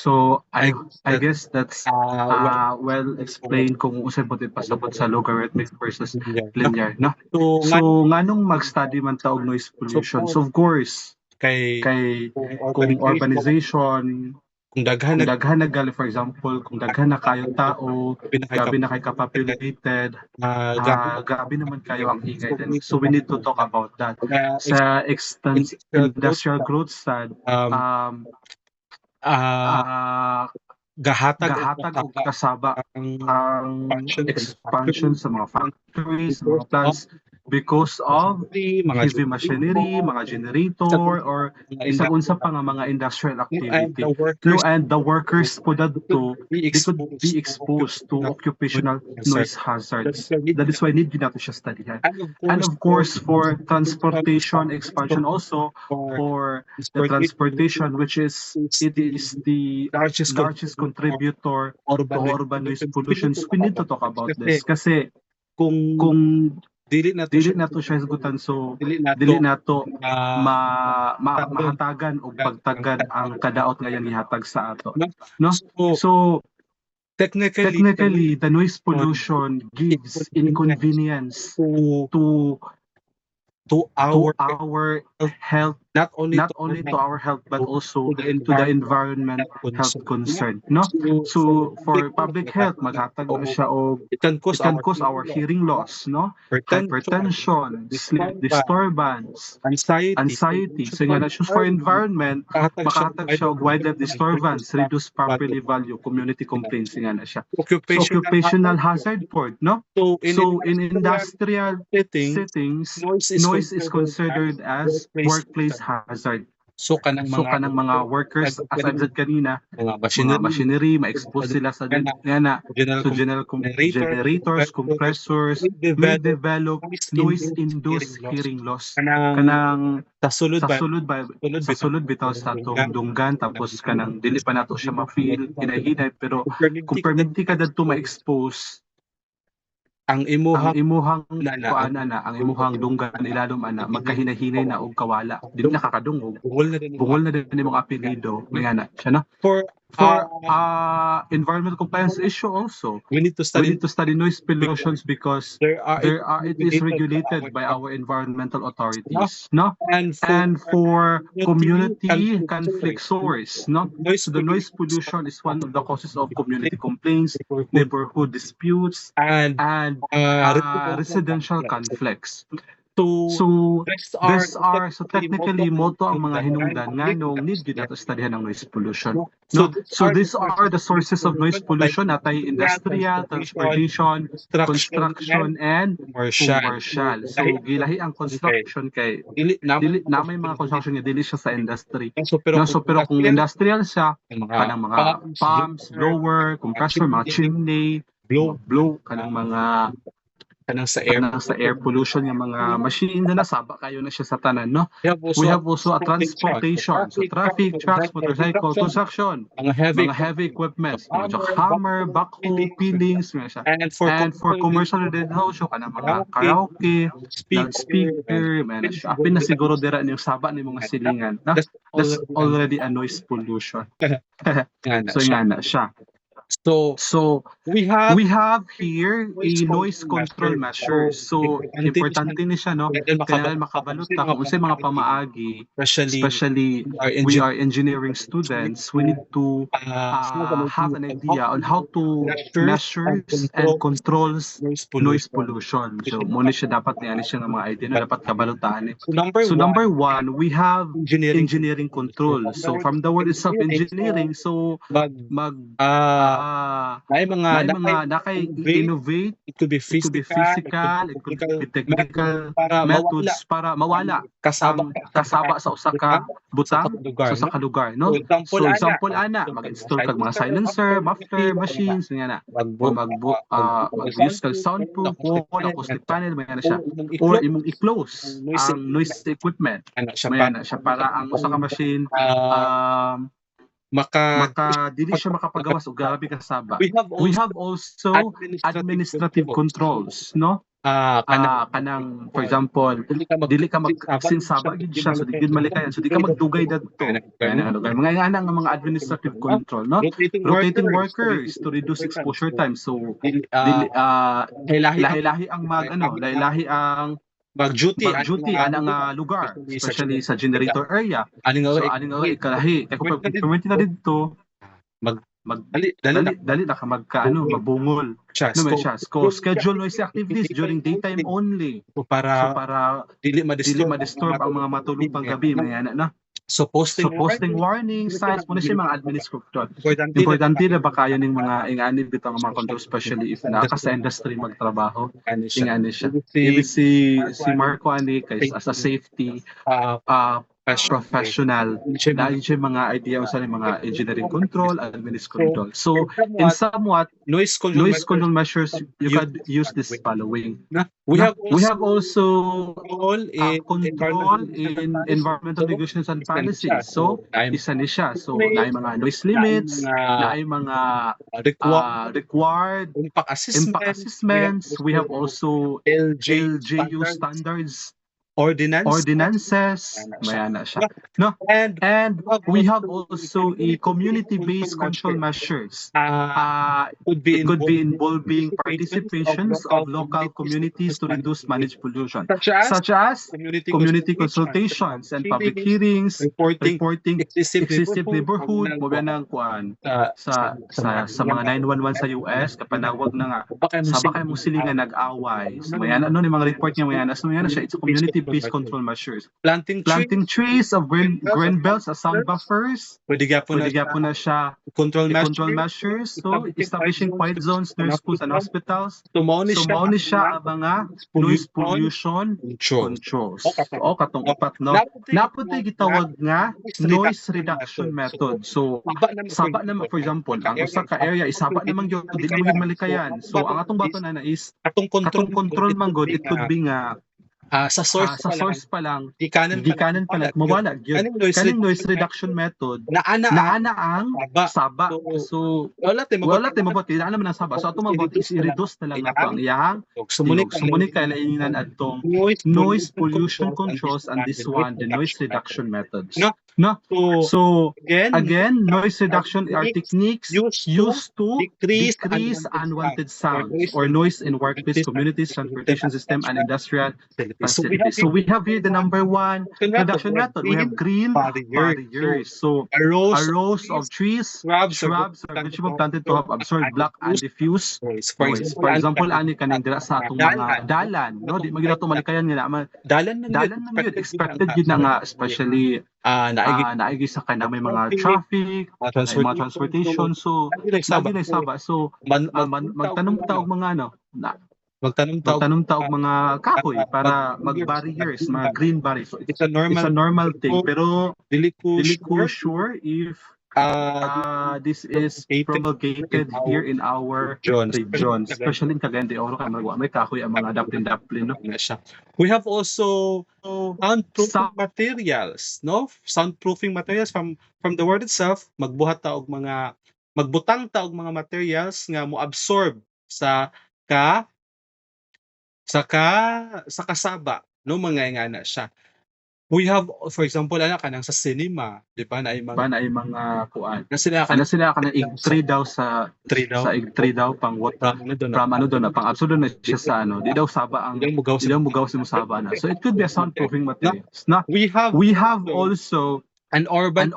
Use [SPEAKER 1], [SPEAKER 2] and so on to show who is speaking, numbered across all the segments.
[SPEAKER 1] So
[SPEAKER 2] I
[SPEAKER 1] I
[SPEAKER 2] that
[SPEAKER 1] guess that's well explained kung usay puti pasabot sa logarithmic versus
[SPEAKER 2] no?
[SPEAKER 1] linear, no?
[SPEAKER 2] So nga
[SPEAKER 1] So nganong mag-study man ta og noise pollution? So of course,
[SPEAKER 2] kay
[SPEAKER 1] kay
[SPEAKER 2] kung
[SPEAKER 1] kung
[SPEAKER 2] urbanization,
[SPEAKER 1] urbanization,
[SPEAKER 2] kung daghan
[SPEAKER 1] kung
[SPEAKER 2] nag
[SPEAKER 1] daghan na gali, for example, kung daghan na kayo tao, gabi na kay kapopulated, gabi naman kayo ang ingay din. So we need to talk about that. Sa industrial growth sad, um,
[SPEAKER 2] ah gahatag
[SPEAKER 1] gahatag og kasaba ang
[SPEAKER 2] function
[SPEAKER 1] expansion sa mga factories, sa mga plants because of
[SPEAKER 2] mga
[SPEAKER 1] heavy machinery, mga generator, or isang unsa pa nga mga industrial activity. No, and the workers po dadto, they could be exposed to occupational noise hazards. That is why need nato siya studyhan. And of course, for transportation expansion also, for the transportation, which is it is the largest contributor to urban noise pollution. We need to talk about this kasi kung
[SPEAKER 2] dili
[SPEAKER 1] na to siya sagutan, so dili nato mahatagan o pagtagad ang kadaot nga yang ihatag sa ato, no? So technically the noise pollution gives inconvenience to our health, not only to our health but also to the environment health concern, no? So for public health, maghatag na siya og it can cause our hearing loss, no? Hypertension, sleep disturbance, anxiety. So nga na for environment, makahatag siya og wildlife disturbance, reduce property value, community complaints nga na siya. So occupational hazard port, no? So in industrial settings, noise is considered as workplace hazard.
[SPEAKER 2] So kanang
[SPEAKER 1] mga workers, as I said kanina, mga machinery, ma-expose sila sa general generators, compressors, may develop noise-induced hearing loss. Kanang sa sulod bitaw sa atong dunggan, tapos kanang dili pa nato siya ma-feel, hinay-hinay, pero kung perminti ka dadto ma-expose, ang imuhang dunggan ilalom ana magkahinay-hinay na og kawala, dili nakakadungog, bungol na din imong apelyido, may ana siya, no? For environmental compliance issue also, we need to study noise pollution because it is regulated by our environmental authorities, no? And for community conflict source, no? So the noise pollution is one of the causes of community complaints, neighborhood disputes, and residential conflicts. So technically moto ang mga hinungdan nganong need gyud nato studyhan ang noise pollution, no? So these are the sources of noise pollution, natay industrial, transportation, construction, and commercial. So gilahi ang construction kay dili na may mga construction nga dili siya sa industry, no? So pero kung industrial siya, kanang mga pumps, blower, compressor, mga chimney, blow kanang mga kanang sa air pollution yung mga machine na nasaba kayo na siya sa tanan, no? We have also a transportation, so traffic, trucks, motorcycle, construction, mga heavy equipments, mga jackhammer, backhoe, peelings, mga siya. And for commercial residential, kanang mga karaoke, loudspeaker, man, apin na siguro dira yung saba ni mga silingan, no? That's already a noise pollution. So nga na siya. So we have here a noise control measure. So importante ni siya, no? Kaya makabalot ta kung unsay mga pamaagi, especially we are engineering students, we need to have an idea on how to measure and controls noise pollution. So muna siya dapat niya siya ng mga idea na dapat kabalutaan. So number one, we have engineering control. So from the word itself, engineering, so innovate, it could be physical, it could be technical methods para mawala ang kasaba sa usa ka butang sa usa ka lugar, no? So example ana, mag-install kag mga silencer, muffler, machines, nga na. O mag-use kag soundproof wall, acoustic panel, may ana siya. Or imong i-close ang noise equipment, may ana siya para ang usa ka machine dili siya makapagawas og grabe kasaba. We have also administrative controls, no? kanang for example dili ka magsinsaba gid siya, so di gid malikayan, so di ka magdugay dadto kaya lugar mga nga mga administrative control, no? Rotating workers to reduce exposure time, so dili lahi-lahi ang lahi-lahi ang
[SPEAKER 2] mag-duty
[SPEAKER 1] anang lugar, especially sa generator area. So aning nga ikalahi kay kung permit na didto dali na ka mabungol siya. Schedule noisy activities during daytime only, so para dili ma-disturb ang mga matulog pang gabi mga na. So posting warning signs mo na siya mga administrative. Importante na ba kayo ning mga ingani bitaw nga mga control, especially if naka sa industry magtrabaho. Ingani siya. Si Marco ani kay as a safety professional dahil siya mga idea sa mga engineering control, administrative control. So in somewhat noise control measures you could use this following. We have also control in environmental regulations and policies. So isa ni siya. So naay mga noise limits, naay mga required impact assessments. We have also LGU standards, ordinances, mayana siya, no? And we have also a community-based control measures. It could be involving participations of local communities to reduce managed pollution, such as community consultations and public hearings, reporting excessive neighborhood, mo nang kuan sa mga 911 sa US kapanawag na nga saba kay mo silingan nag-away. So mayana ni mga report niya mayana siya, it's a community-based control measures. Planting trees of green belts as sound buffers. Pwede gyapon na siya control measures. So establishing quiet zones near schools and hospitals. So mao ni siya ang mga noise pollution controls. O katong upat, no? Naputi gitawag nga noise reduction method. So saba naman, for example, ang usa ka area isaba naman gyud dili mo gyud malikayan. So ang atong baton na is atong control man good, it could be nga sa source pa lang di kanan pala mawala gyud kaning noise reduction method naana ang saba. So wala tay mabuti na naman ang saba, so ato mabuti is i-reduce na lang nato ang iyang sumunik kay lainan adtong noise pollution controls, and this one the noise reduction methods, no? So again noise reduction are techniques used to decrease unwanted sounds or noise in workplace, communities, transportation system, and industrial facilities. So we have here the number one reduction method. We have green barriers. So a rows of trees, shrubs, or vegetable planted to have absorbed black and diffuse noise. For example, ani kaning dira sa atong mga dalan, no? Di magila to malikayan nga dalan na yun expected yun na nga, especially naigi sa kanang may mga traffic, mga transportation. So lagi na saba. So magtanong taog mga magtanong taog mga kahoy para mag-barriers, mga green barriers. So it's a normal thing, pero dili ko sure if this is promulgated here in our region, especially in Cagayan de Oro, may kahoy ang mga daplin, no? We have also soundproofing materials, no? Soundproofing materials from the word itself, magbutang ta og mga materials nga mo absorb sa kasaba, no, mga ingana siya. We have, for example, kanang sa cinema, di ba, na ay mga kuan. Sila kanang ig-3 daw sa ig-3 daw pang what from pang absorb na siya sa di daw saba ang mugaw sa musaba na. So it could be a soundproofing materials. Now, we have also an urban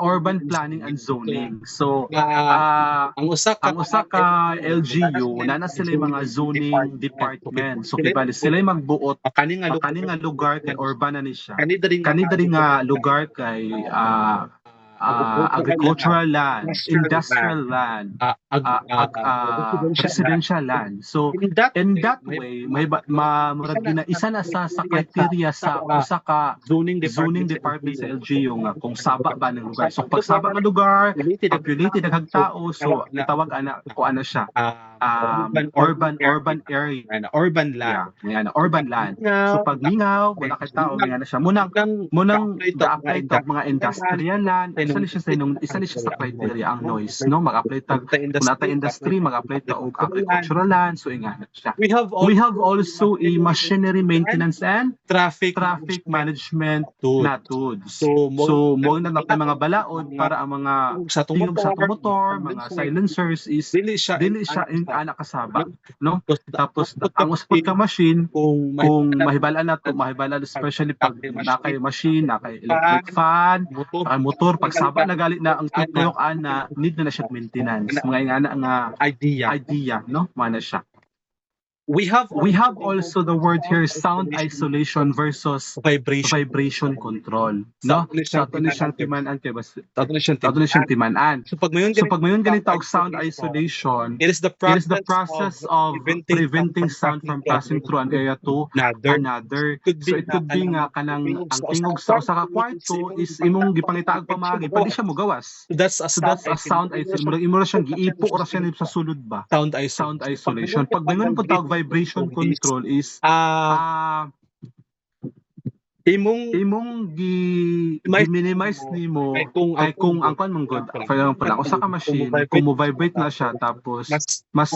[SPEAKER 1] planning and zoning. So ang usa ka LGU na sila mga zoning department. So kibali sila magbuot kani nga lugar kay urban na ni siya. Kani diri nga lugar kay agricultural land, industrial land, residential land. So in that way may murag na isa na sa criteria sa usa ka zoning department sa LGU nga kung saba ba ng lugar. So pag saba nga lugar, populated daghang tao, so itawag ana siya urban area, urban land. Urban land. So pag mingaw wala kay tao, nga na siya munang da-apply to mga industrial land, isa ni siya sa criteria ang noise, no? Mag-apply tag kung nata industry, mag-apply ta og agricultural land, so ingana siya.
[SPEAKER 2] We have
[SPEAKER 1] We have also a machinery maintenance and
[SPEAKER 2] traffic
[SPEAKER 1] management
[SPEAKER 2] tools.
[SPEAKER 1] na tools.
[SPEAKER 2] So,
[SPEAKER 1] So, mo na natin mga balaod para ang mga
[SPEAKER 2] sa itong
[SPEAKER 1] tingog sa itong motor, mga silencers is
[SPEAKER 2] dili siya
[SPEAKER 1] anak kasaba, no?
[SPEAKER 2] Tapos
[SPEAKER 1] Ang uspot ka machine,
[SPEAKER 2] kung
[SPEAKER 1] kung mahibalaan na to, mahibalaan especially pag nakay machine, nakay electric fan, nakay motor, pag saba na galit na ang tuyok ana, need na siya maintenance. Mga ingana nga idea, no? Mana siya. We have also the word here sound isolation versus vibration control, no? Sa ato ni siyang timanan kay bas. Ato ni siyang timanan.
[SPEAKER 2] So pag mayon
[SPEAKER 1] ganito og sound isolation,
[SPEAKER 2] it is the
[SPEAKER 1] process of preventing sound from passing through an area to another. So it could be nga kanang ang tingog sa usa ka kwarto is imong gipangitaag pamagi, pwede siya mogawas.
[SPEAKER 2] So that's a
[SPEAKER 1] sound isolation. Imo ra siyang giipo ra siya sa sulod ba? Sound isolation. Pag mayon po tawag vibration control is imong gi-minimize nimo ay kung ang kan mong good for example ako sa ka machine kung mo vibrate na siya tapos mas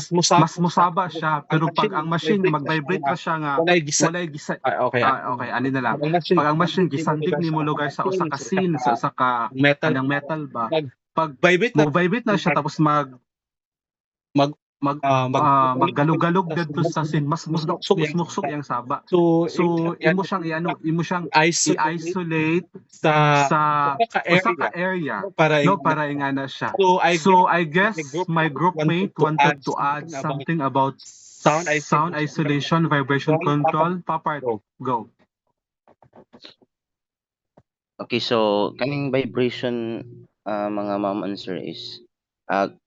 [SPEAKER 1] musaba siya pero pag ang machine mag-vibrate na siya nga walay gisa okay ani na lang pag ang machine gisandig nimo lugar sa usa ka scene sa usa ka metal ba pag vibrate na siya tapos maggalog-galog dito sa sin mas muksok yang saba. So imo siyang i-isolate sa area para ingana siya. So I guess my group mate wanted to add something about sound isolation, vibration control. Papa, go.
[SPEAKER 3] Okay, so kaning vibration mga ma'am and sir is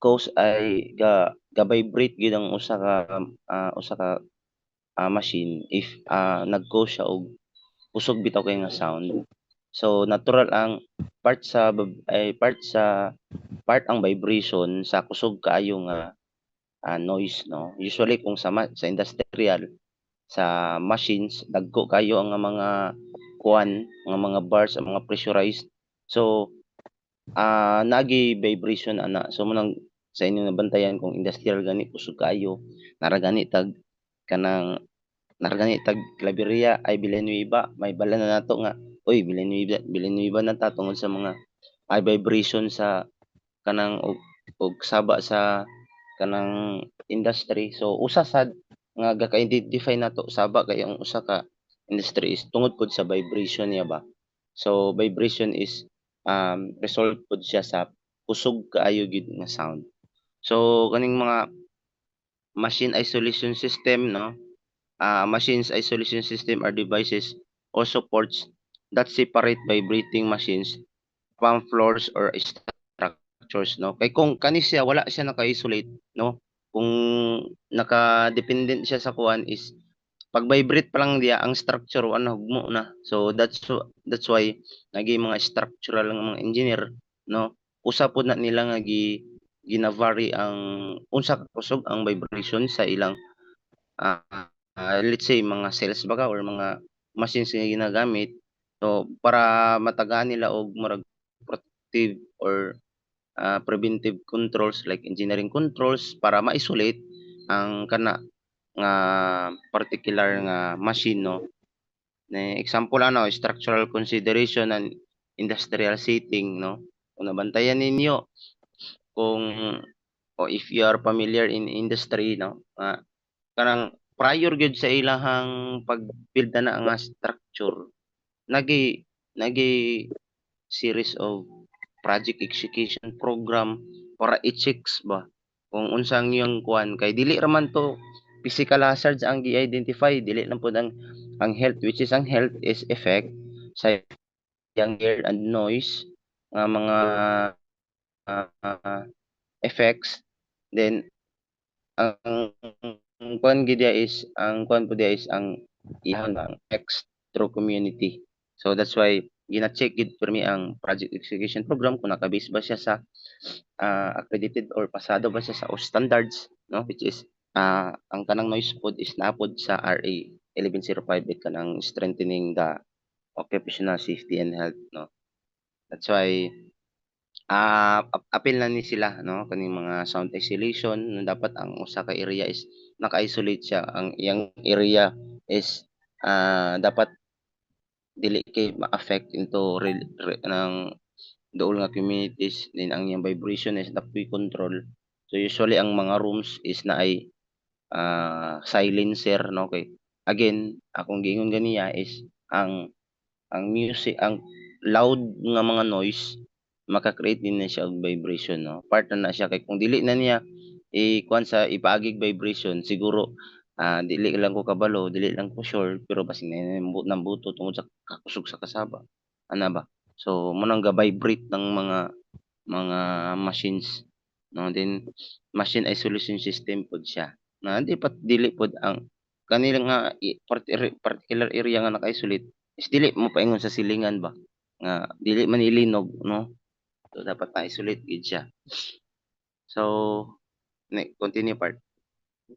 [SPEAKER 3] cause ay ga-vibrate gid ang usa ka machine if nag-cause siya og usog bitaw kay nga sound. So natural ang part ang vibration sa kusog kaayo nga noise, no. Usually kung sa industrial sa machines dagko kayo ang mga mga bars ang mga pressurized. So nagi vibration ana so manang sa inyo nabantayan kung industrial gani kusog kaayo naragani tag Claveria ay Villanueva may bala na nato nga oy Villanueva na ta tungod sa mga vibration sa kanang og saba sa kanang industry. So usa sad nga gaka-identify nato saba kay ang usa ka industry is tungod pod sa vibration niya ba. So vibration is result pod siya sa kusog kaayo gid nga sound. So kaning mga machine isolation system, no, machines isolation system are devices or supports that separate vibrating machines from floors or structures, no. Kay kung kani siya wala siya naka-isolate, no, kung naka-dependent siya sa kuan is pag vibrate pa lang diya ang structure ano hugmo na. So that's why naging mga structural ng mga engineer, no, usa pod na nila nga ginavary ang unsa ka kusog ang vibration sa ilang let's say mga cells baga or mga machines nga ginagamit. So para matagaan nila og murag protective or preventive controls like engineering controls para ma-isolate ang kana nga particular nga machine, no. Na example structural consideration and industrial setting, no. Kung nabantayan ninyo kung if you are familiar in industry, no, kanang prior gyud sa ilahang pag-build na nga structure nagi series of project execution program para i-checks ba kung unsang yung kuan kay dili raman to physical hazards ang gi-identify, dili lang po ang health, which is ang health is effect sa yung air and noise nga mga effects. Then ang kuan is ang effects through community. So that's why gina-check gid for me ang project execution program kung naka-base ba siya sa accredited or pasado ba siya sa standards, no, which is ang kanang noise pod is naapod sa RA 11058 kanang strengthening the occupational safety and health, no. That's why apil na ni sila no kaning mga sound isolation na dapat ang usa ka area is naka-isolate siya, ang iyang area is dapat dili kay ma-affect into ng dool nga communities, then ang iyang vibration is napoy control. So usually ang mga rooms is naay silencer no kay again akong giingon ganiya is ang music, ang loud nga mga noise maka-create din na siya og vibration no. Part na siya kay kung dili na niya kuan sa ipaagig vibration siguro dili lang ko kabalo, dili lang ko sure pero basig na nambuto tungod sa kakusog sa kasaba. Ana ba? So mo nang ga-vibrate ng mga machines no. Then machine isolation system pod siya. Na dili pod ang kanila nga particular area nga naka-isolate is dili mo paingon sa silingan ba nga dili man ilinog no. So dapat ma-isolate gid siya. So continue part.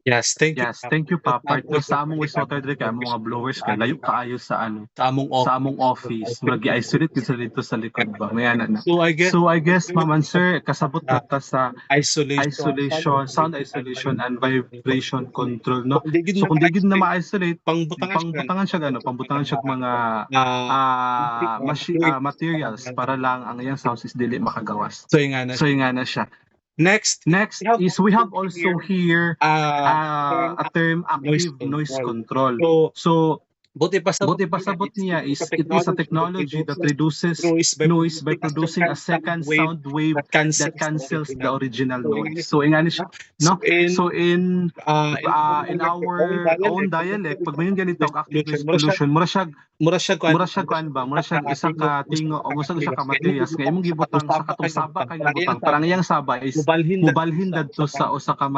[SPEAKER 2] Yes, thank you.
[SPEAKER 1] Yes, thank you pa. Part no, sa among wastewater dire kay mga blowers kay layo kaayo sa
[SPEAKER 2] Sa among
[SPEAKER 1] sa among office. Mag-isolate gid sa dito sa likod ba. May ana na.
[SPEAKER 2] So I guess
[SPEAKER 1] Ma'am and sir, kasabot na ta sa
[SPEAKER 2] isolation,
[SPEAKER 1] sound isolation and vibration control no.
[SPEAKER 2] Kung di gid
[SPEAKER 1] So kung di gid na ma-isolate,
[SPEAKER 2] pangbutangan
[SPEAKER 1] pangbutangan siya mga materials para lang ang iyang sound is dili makagawas.
[SPEAKER 2] So nga na.
[SPEAKER 1] So nga na siya.
[SPEAKER 2] Next
[SPEAKER 1] is we have also here a term active noise control. So buti pasabot niya is it is a technology that reduces noise by producing a second sound wave that cancels the original noise. So ingani siya no. So in our own dialect pag mayon ganito ang active noise pollution mura siya isa ka tingo o usa ka materials nga imong gibutang sa katong saba kay nga butang parang iyang saba is mubalhin dadto sa usa ka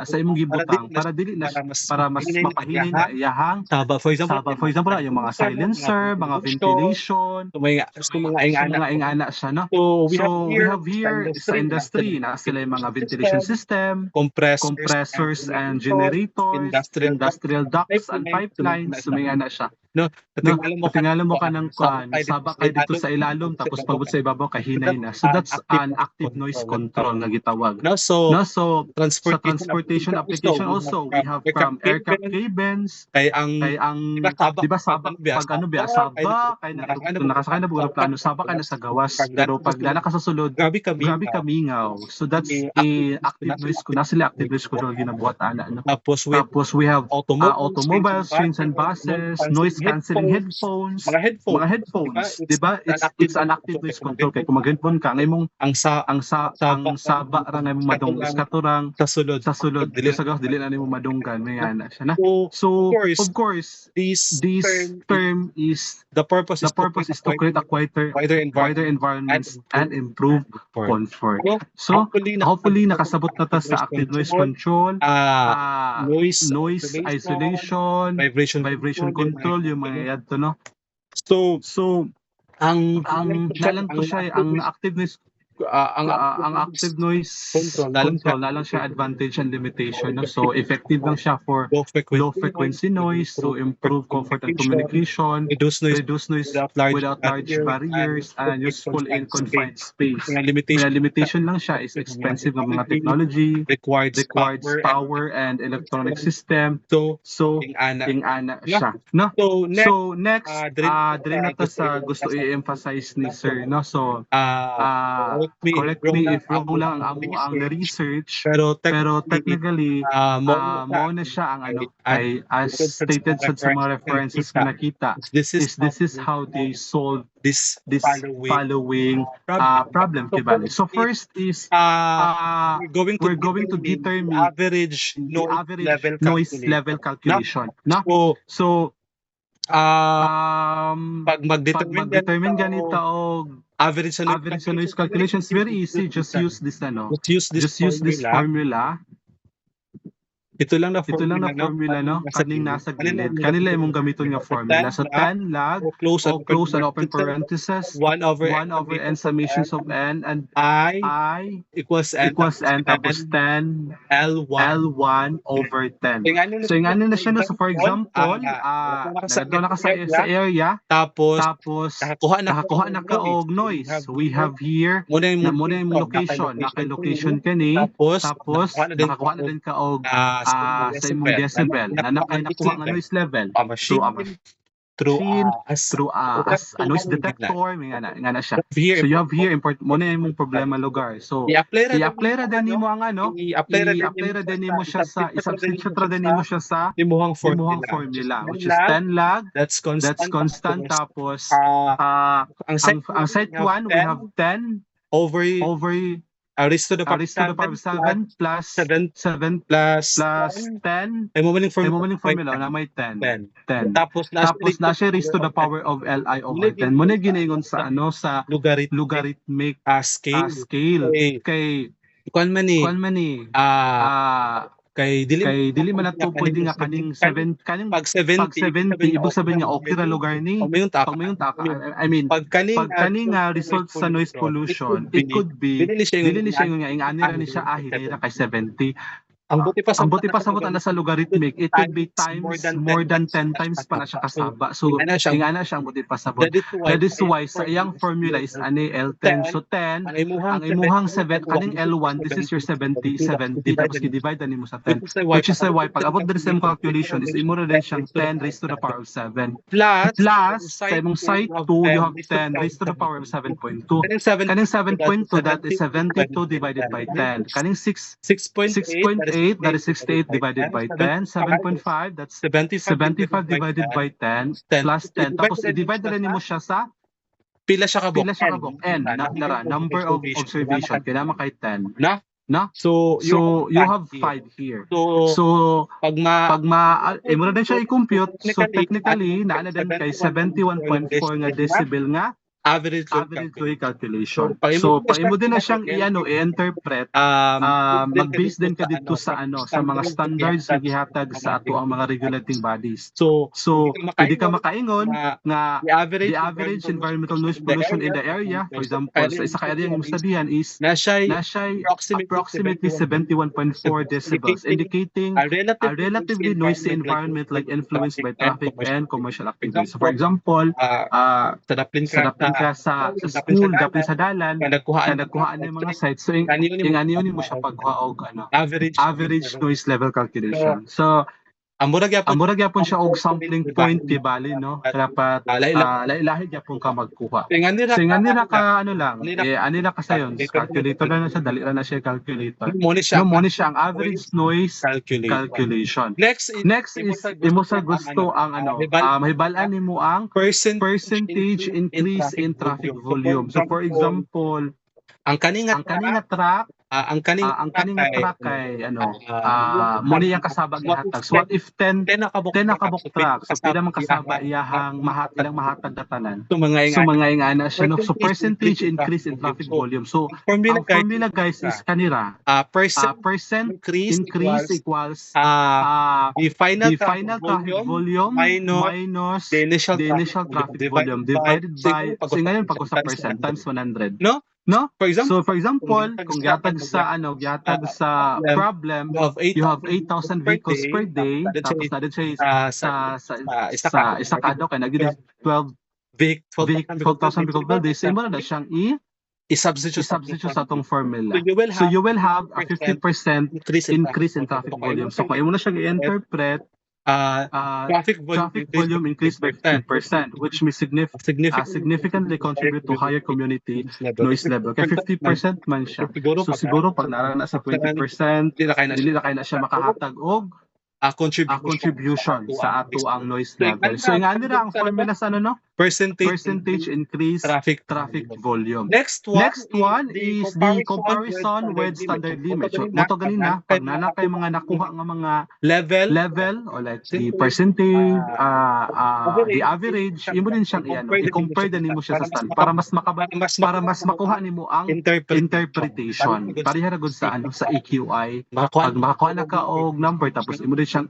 [SPEAKER 1] sa imong gibutang para dili na para mas mapahinay na iyahang
[SPEAKER 2] saba. For example,
[SPEAKER 1] yung mga silencer, mga ventilation,
[SPEAKER 2] mga
[SPEAKER 1] ingana siya no. So we have here sa industry na sila yung mga ventilation system, compressors and generators, industrial ducts and pipelines, may ana siya.
[SPEAKER 2] No,
[SPEAKER 1] tingala mo ka ng saba kay dito sa ilalom tapos pagod sa ibabaw kahinay na. So that's an active noise control na gitawag.
[SPEAKER 2] No, so
[SPEAKER 1] sa transportation application also we have from aircraft cabins kay ang di ba saba pag saba kay nakasakay na buong plano saba kay na sa gawas pero pag lala ka sa sulod grabe kamingaw. So that's a active noise ko na sila active noise control ginabuhat ana no. Tapos we have automobiles, trains and buses, noise cancelling headphones, mga headphones, di ba? It's an active noise control kay kung mag-headphone ka ngay mong ang saba ra ngay mong madong iskaturang sa sulod dili sa gawas dili na nimo madunggan may ana siya na. So of course this term is the purpose is to create a quieter environments and improve comfort. So hopefully nakasabot na ta sa active noise control, noise isolation, vibration control yung mga yadto no. So ang nalang to siya ang active noise ang active noise control na lang siya advantage and limitation no? So effective lang siya for low frequency noise to improve comfort and communication, reduce noise without large barriers and useful in confined space. Limitation lang siya is expensive ng mga technology, requires power and electronic system. So ingana siya no. So next dili na to sa gusto i-emphasize ni sir no. So correct me if wrong lang ang research pero technically mo na siya ang ay as stated sa mga references na nakita this is how they solve this following problem diba. So first is we're going to determine
[SPEAKER 2] average
[SPEAKER 1] noise level calculation no. So pag mag-determine ganito og average noise calculation is very easy. Just use this formula.
[SPEAKER 2] Ito lang na
[SPEAKER 1] Ito lang na formula, no? Kaning nasa gilid. Kanila imong gamiton nga formula. So 10 log
[SPEAKER 2] o close
[SPEAKER 1] o close and open parenthesis
[SPEAKER 2] 1 over
[SPEAKER 1] 1 over n summations of n and
[SPEAKER 2] I
[SPEAKER 1] I
[SPEAKER 2] equals n
[SPEAKER 1] equals n tapos 10
[SPEAKER 2] L1.
[SPEAKER 1] L1 over 10. So yung ano na siya, no? So for example, nagdito na ka sa area,
[SPEAKER 2] tapos
[SPEAKER 1] nakakuha
[SPEAKER 2] nakakuha
[SPEAKER 1] na ka og noise. So we have here,
[SPEAKER 2] muna
[SPEAKER 1] muna yung location, naka-location kani, tapos nakakuha na din ka og sa imong decibel, na nakuha nga noise level through a machine, through a noise detector, nga na siya. So you have here, muna yung problema lugar. So i-apply ra din nimo ang ano, i-apply ra din nimo siya sa, i-substitute ra din nimo siya sa
[SPEAKER 2] imuhang
[SPEAKER 1] formula, which is 10 log, that's constant, tapos ang set 1, we have 10 over raised to the power of 7 plus 7 plus 10. Ay mo maning formula na may 10. Tapos na siya raised to the power of Li over 10. Muna ginaingon sa ano, sa logarithmic scale. Kay kuan man ni kay dili man nato pwede nga kaning 7 pag 70 ibig sabihin nga okay ra lugar ni pagmayong taka. I mean pag kaning result sa noise pollution, it could be dili ni siya nga ingani ra ni siya hinay ra kay 70. Ang buti pa sa na sa logarithmic, it could be times more than 10 times pa na siya kasaba. So ingana siya ang buti pa sa that is why sa iyang formula is ani L10. So 10 ang imuhang 7 kaning L1, this is your 70 tapos i-divide nimo sa 10, which is why pag abot din sa imong calculation is imo ra din siyang 10 raised to the power of 7 plus sa imong side 2 you have 10 raised to the power of 7.2. Kaning 7.2 that is 72 divided by 10. Kaning 6.8 that is 68 divided by 10. 7.5 that's 75 divided by 10 plus 10. Tapos i-divide na rin mo siya sa
[SPEAKER 2] pila siya kabok
[SPEAKER 1] n number of observation kaya naman kay 10 na.
[SPEAKER 2] So
[SPEAKER 1] you have 5 here. So pag mo na din siya i-compute, so technically naana din kay 71.4 nga decibel nga average load calculation. So pag imo din na siyang i-interpret, mag-base din ka dito sa sa mga standards na gihatag sa ato ang mga regulating bodies. So pwede ka makaingon nga the average environmental noise pollution in the area, for example, sa isa ka area nga studihan is na siya approximately 71.4 decibels, indicating a relatively noisy environment like influenced by traffic and commercial activities. So for example, sa daplin ka sa school, dapat sa dalan, nagkuhaan ng mga sites. So, ingani mo siya pagkuha og average noise level calculation. So, amura gyapon siya og sampling point di bali, no? Dapat lahi gyapon ka magkuha. So, ingani ra ka ani ra ka sayon, calculator na siya, dali ra na siya calculator. Mo ni siya ang average noise calculation. Next is imo sa gusto ang mahibal-an nimo ang percentage increase in traffic volume. So for example, ang kaninga truck kay mo niyang kasaba gihatag. So what if 10 nakabok truck, so pila man kasaba ilang mahatag na tanan. So mga ingana siya, no? So percentage increase in traffic volume. So ang formula guys is kanira percent increase equals the final traffic volume minus the initial traffic volume divided by, so ngayon pag sa percent times 100, no? So for example, kung gihatag sa problem, you have 8,000 vehicles per day, tapos na din siya sa isakado kay naging 12,000 vehicles per day. So imo na siyang i-substitute sa atong formula. So you will have a 50% increase in traffic volume. So kung imo na siyang i-interpret, traffic volume increased by 15%, which may significantly contribute to higher community noise level. Kaya 50% man siya. So siguro pag narana sa 20%, dili na kay na siya makahatag og contribution sa ato ang noise level. So ingani ra ang formula sa percentage increase
[SPEAKER 2] traffic
[SPEAKER 1] volume.
[SPEAKER 2] Next
[SPEAKER 1] one is the comparison with standard limit. So, moto ganina, pag nanakay mga nakuha nga mga level or like the percentage, the average, imo din siyang i-compare din nimo siya sa standard para mas makuha nimo ang interpretation. Pareha ra gud sa sa EQI. Pag makakuha na ka og number tapos imo din siyang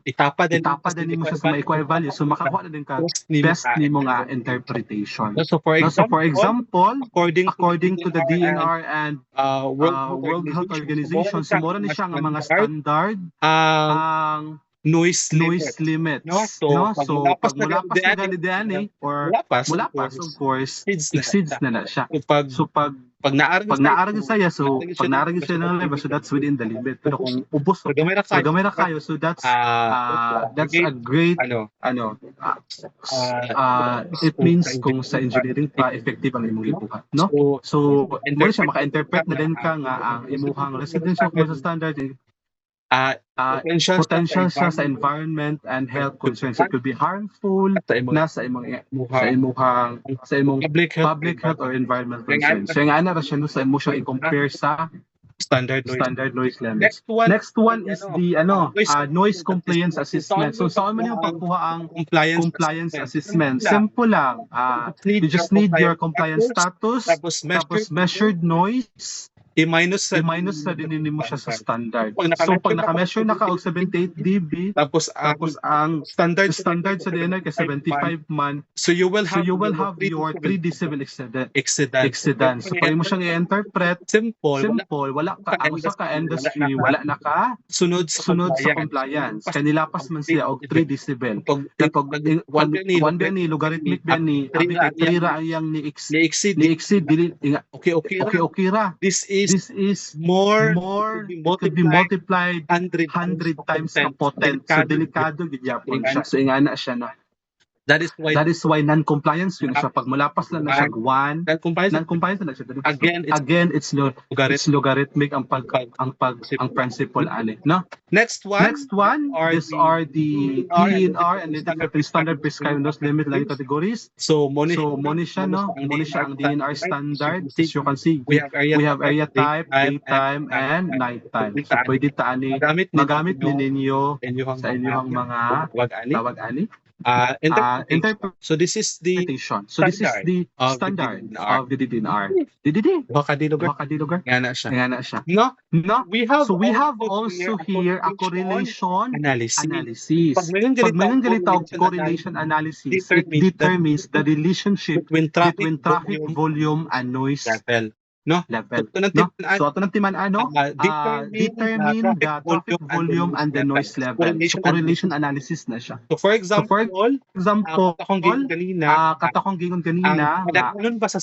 [SPEAKER 1] itapa din nimo siya sa EQI value, so makakuha na din ka best nimo nga interpretation.
[SPEAKER 2] So for example,
[SPEAKER 1] according to the DNR and World Health Organization, sumura ni siya nga mga standard ang
[SPEAKER 2] noise
[SPEAKER 1] limits.
[SPEAKER 2] No? So,
[SPEAKER 1] So pag mulapas na gani or mulapas, of course, exceeds na siya. So pag naarag saya, so pag naarag siya ng level, so that's within the limit. Pero kung ubos, gamay na kayo, so that's a great, it means kung sa engineering pa, effective ang imong gibuhat, no? So, mo siya maka-interpret na din ka nga ang imuhang residential commercial standard, potential siya sa environment and health concerns. It could be harmful na sa imong public health or environmental concerns. So nga ana ra siya no sa imo siya i-compare sa standard noise limits. Next one is the noise compliance assessment. So saan man yung pagkuha ang compliance assessment? Simple lang. You just need your compliance status, tapos measured noise, i-minus na din mo siya sa standard. So pag naka-measure na ka og 78 dB, tapos ang standard sa DNR kay 75 man, so you will have your 3 decibel exceedance. So pag mo siyang i-interpret, simple, wala ka ang usa ka industry, wala na ka sunod sa compliance. Kanilapas man siya og 3 decibel. Pag one ba ni logarithmic ba ni abi kay 3 ra ang ni-exceed dili okay ra. This is more could be multiplied 100 times ka potent. So delikado gid yapon siya. So ingana siya na. That is why non-compliance yun siya. Pag mulapas lang na siya 1, non-compliance na siya. Again, it's logarithmic ang principle ani, no? Next one, these are the DNR and the standard prescribed noise limit line categories. So moni siya, no? Moni siya ang DNR standard. As you can see, we have area type, daytime, and nighttime. So pwede magamit din ninyo sa inyong mga tawag ani. So this is the standard of the DNR. Baka di lugar. Ngana siya. No. We have also here a correlation analysis. Pag mayroon ganito correlation analysis, it determines the relationship between traffic volume and noise level. So ato nang timan determine the traffic volume and the noise level. So correlation analysis na siya. So for example, katakong gingon kanina, kadaghanon ba sa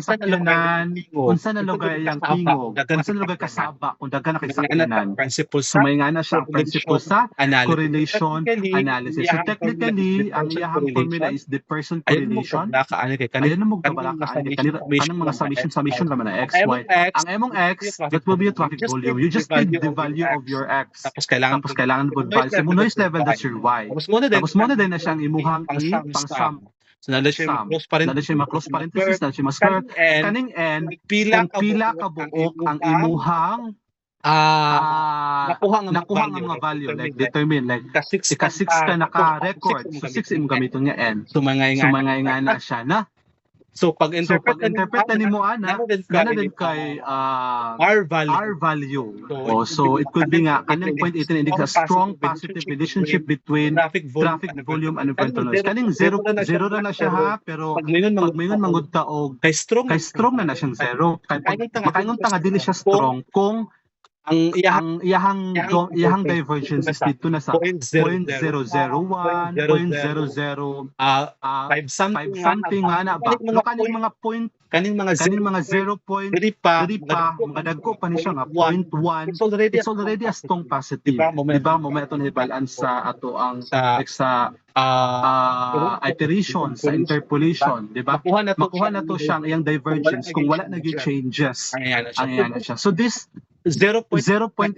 [SPEAKER 1] sakyanan, unsa na lugar yang tingog, unsa na lugar kasaba, kung daghan na kay sakyanan. So may nga na siya principle sa correlation analysis. So technically, ang iyang formula is the person correlation. Ayun mo kabalaka kanang mga summation naman na X, Y. Ang M X, that will be your traffic volume. You just need the value of your X. Tapos kailangan good value. Sa noise level, that's your Y. Tapos mo na din na siyang imuhang pang-sum. So nala siya ma-close parenthesis, nala siya ma-square. Kaning N, kung pila ka buok ang imuhang nakuha nga mga value, like determine, like ika 6 ka naka-record, so 6 imong gamiton nga N. So mga ingana siya na. So pag-interpret na nimo ana, gana din kay R value. So it could be nga kanang 0.18 indicates a strong positive relationship between traffic volume and environmental noise. Kaning zero na siya ha, pero pag mingon mangud ta og kay strong na siyang zero. Kay makaingon ta nga dili siya strong kung ang iyahang divergence is dito na sa 0.001, 0.00, 5 something ana ba? No kaning mga point, kaning mga 0.3 pa, mga dagko pa ni siya nga 0.1. It's already a strong positive. Diba? Momentum na balance sa ato ang sa iteration, sa interpolation, diba? Makuha na to siyang iyang divergence kung wala naging changes. Ang iyana siya. So this 0.89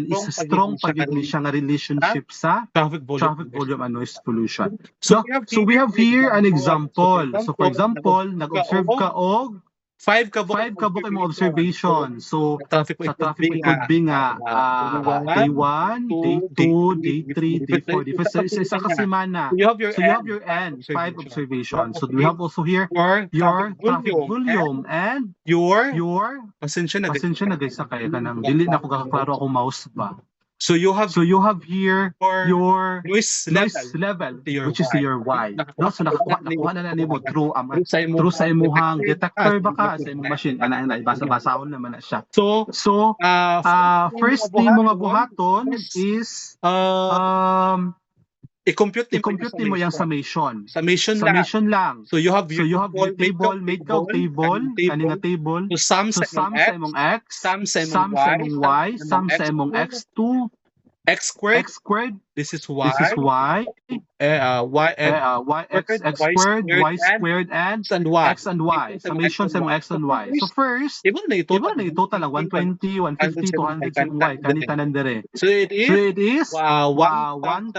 [SPEAKER 1] is strong pagid ni siya nga relationship sa
[SPEAKER 2] traffic
[SPEAKER 1] traffic volume and noise pollution.
[SPEAKER 2] So
[SPEAKER 1] So we have here an example. So for example, nag-observe ka og
[SPEAKER 2] 5
[SPEAKER 1] 5 ka buka mo observation. So
[SPEAKER 2] traffic
[SPEAKER 1] sa traffic it could be nga day 1, day 2, day 3, day 4, day 5. So isa ka semana.
[SPEAKER 2] You have your
[SPEAKER 1] So you have your N, 5 observations. So we have also here your traffic volume and
[SPEAKER 2] your
[SPEAKER 1] your
[SPEAKER 2] pasensya na
[SPEAKER 1] na guys sa kaya kanang dili na ko kaklaro ako mouse ba.
[SPEAKER 2] so you have
[SPEAKER 1] So you have here your
[SPEAKER 2] noise
[SPEAKER 1] noise
[SPEAKER 2] level
[SPEAKER 1] level which is your Y. No, so nakuha na nimo through
[SPEAKER 2] through
[SPEAKER 1] sa imuhang detector baka sa imong machine ana ibasa-basahon naman na siya.
[SPEAKER 2] So
[SPEAKER 1] So first nimo nga buhaton is
[SPEAKER 2] i-compute
[SPEAKER 1] nimo yung summation.
[SPEAKER 2] summation lang.
[SPEAKER 1] Summation lang.
[SPEAKER 2] So you have
[SPEAKER 1] So you have your table, made ka og table, kaning nga table.
[SPEAKER 2] So sum
[SPEAKER 1] So sum sa imong X,
[SPEAKER 2] sum sa
[SPEAKER 1] sum sa imong Y, sum sa imong X2,
[SPEAKER 2] x squared.
[SPEAKER 1] X squared,
[SPEAKER 2] This is
[SPEAKER 1] this is Y,
[SPEAKER 2] y and
[SPEAKER 1] Y X squared, Y squared, and
[SPEAKER 2] y.
[SPEAKER 1] X and Y. Summation sa imong X and Y. So first,
[SPEAKER 2] Iba na ito.
[SPEAKER 1] iba na yung total lang 120, 150, 200 sa imong Y. Kanita nandere.
[SPEAKER 2] So it
[SPEAKER 1] So
[SPEAKER 2] is
[SPEAKER 1] it is
[SPEAKER 2] 1020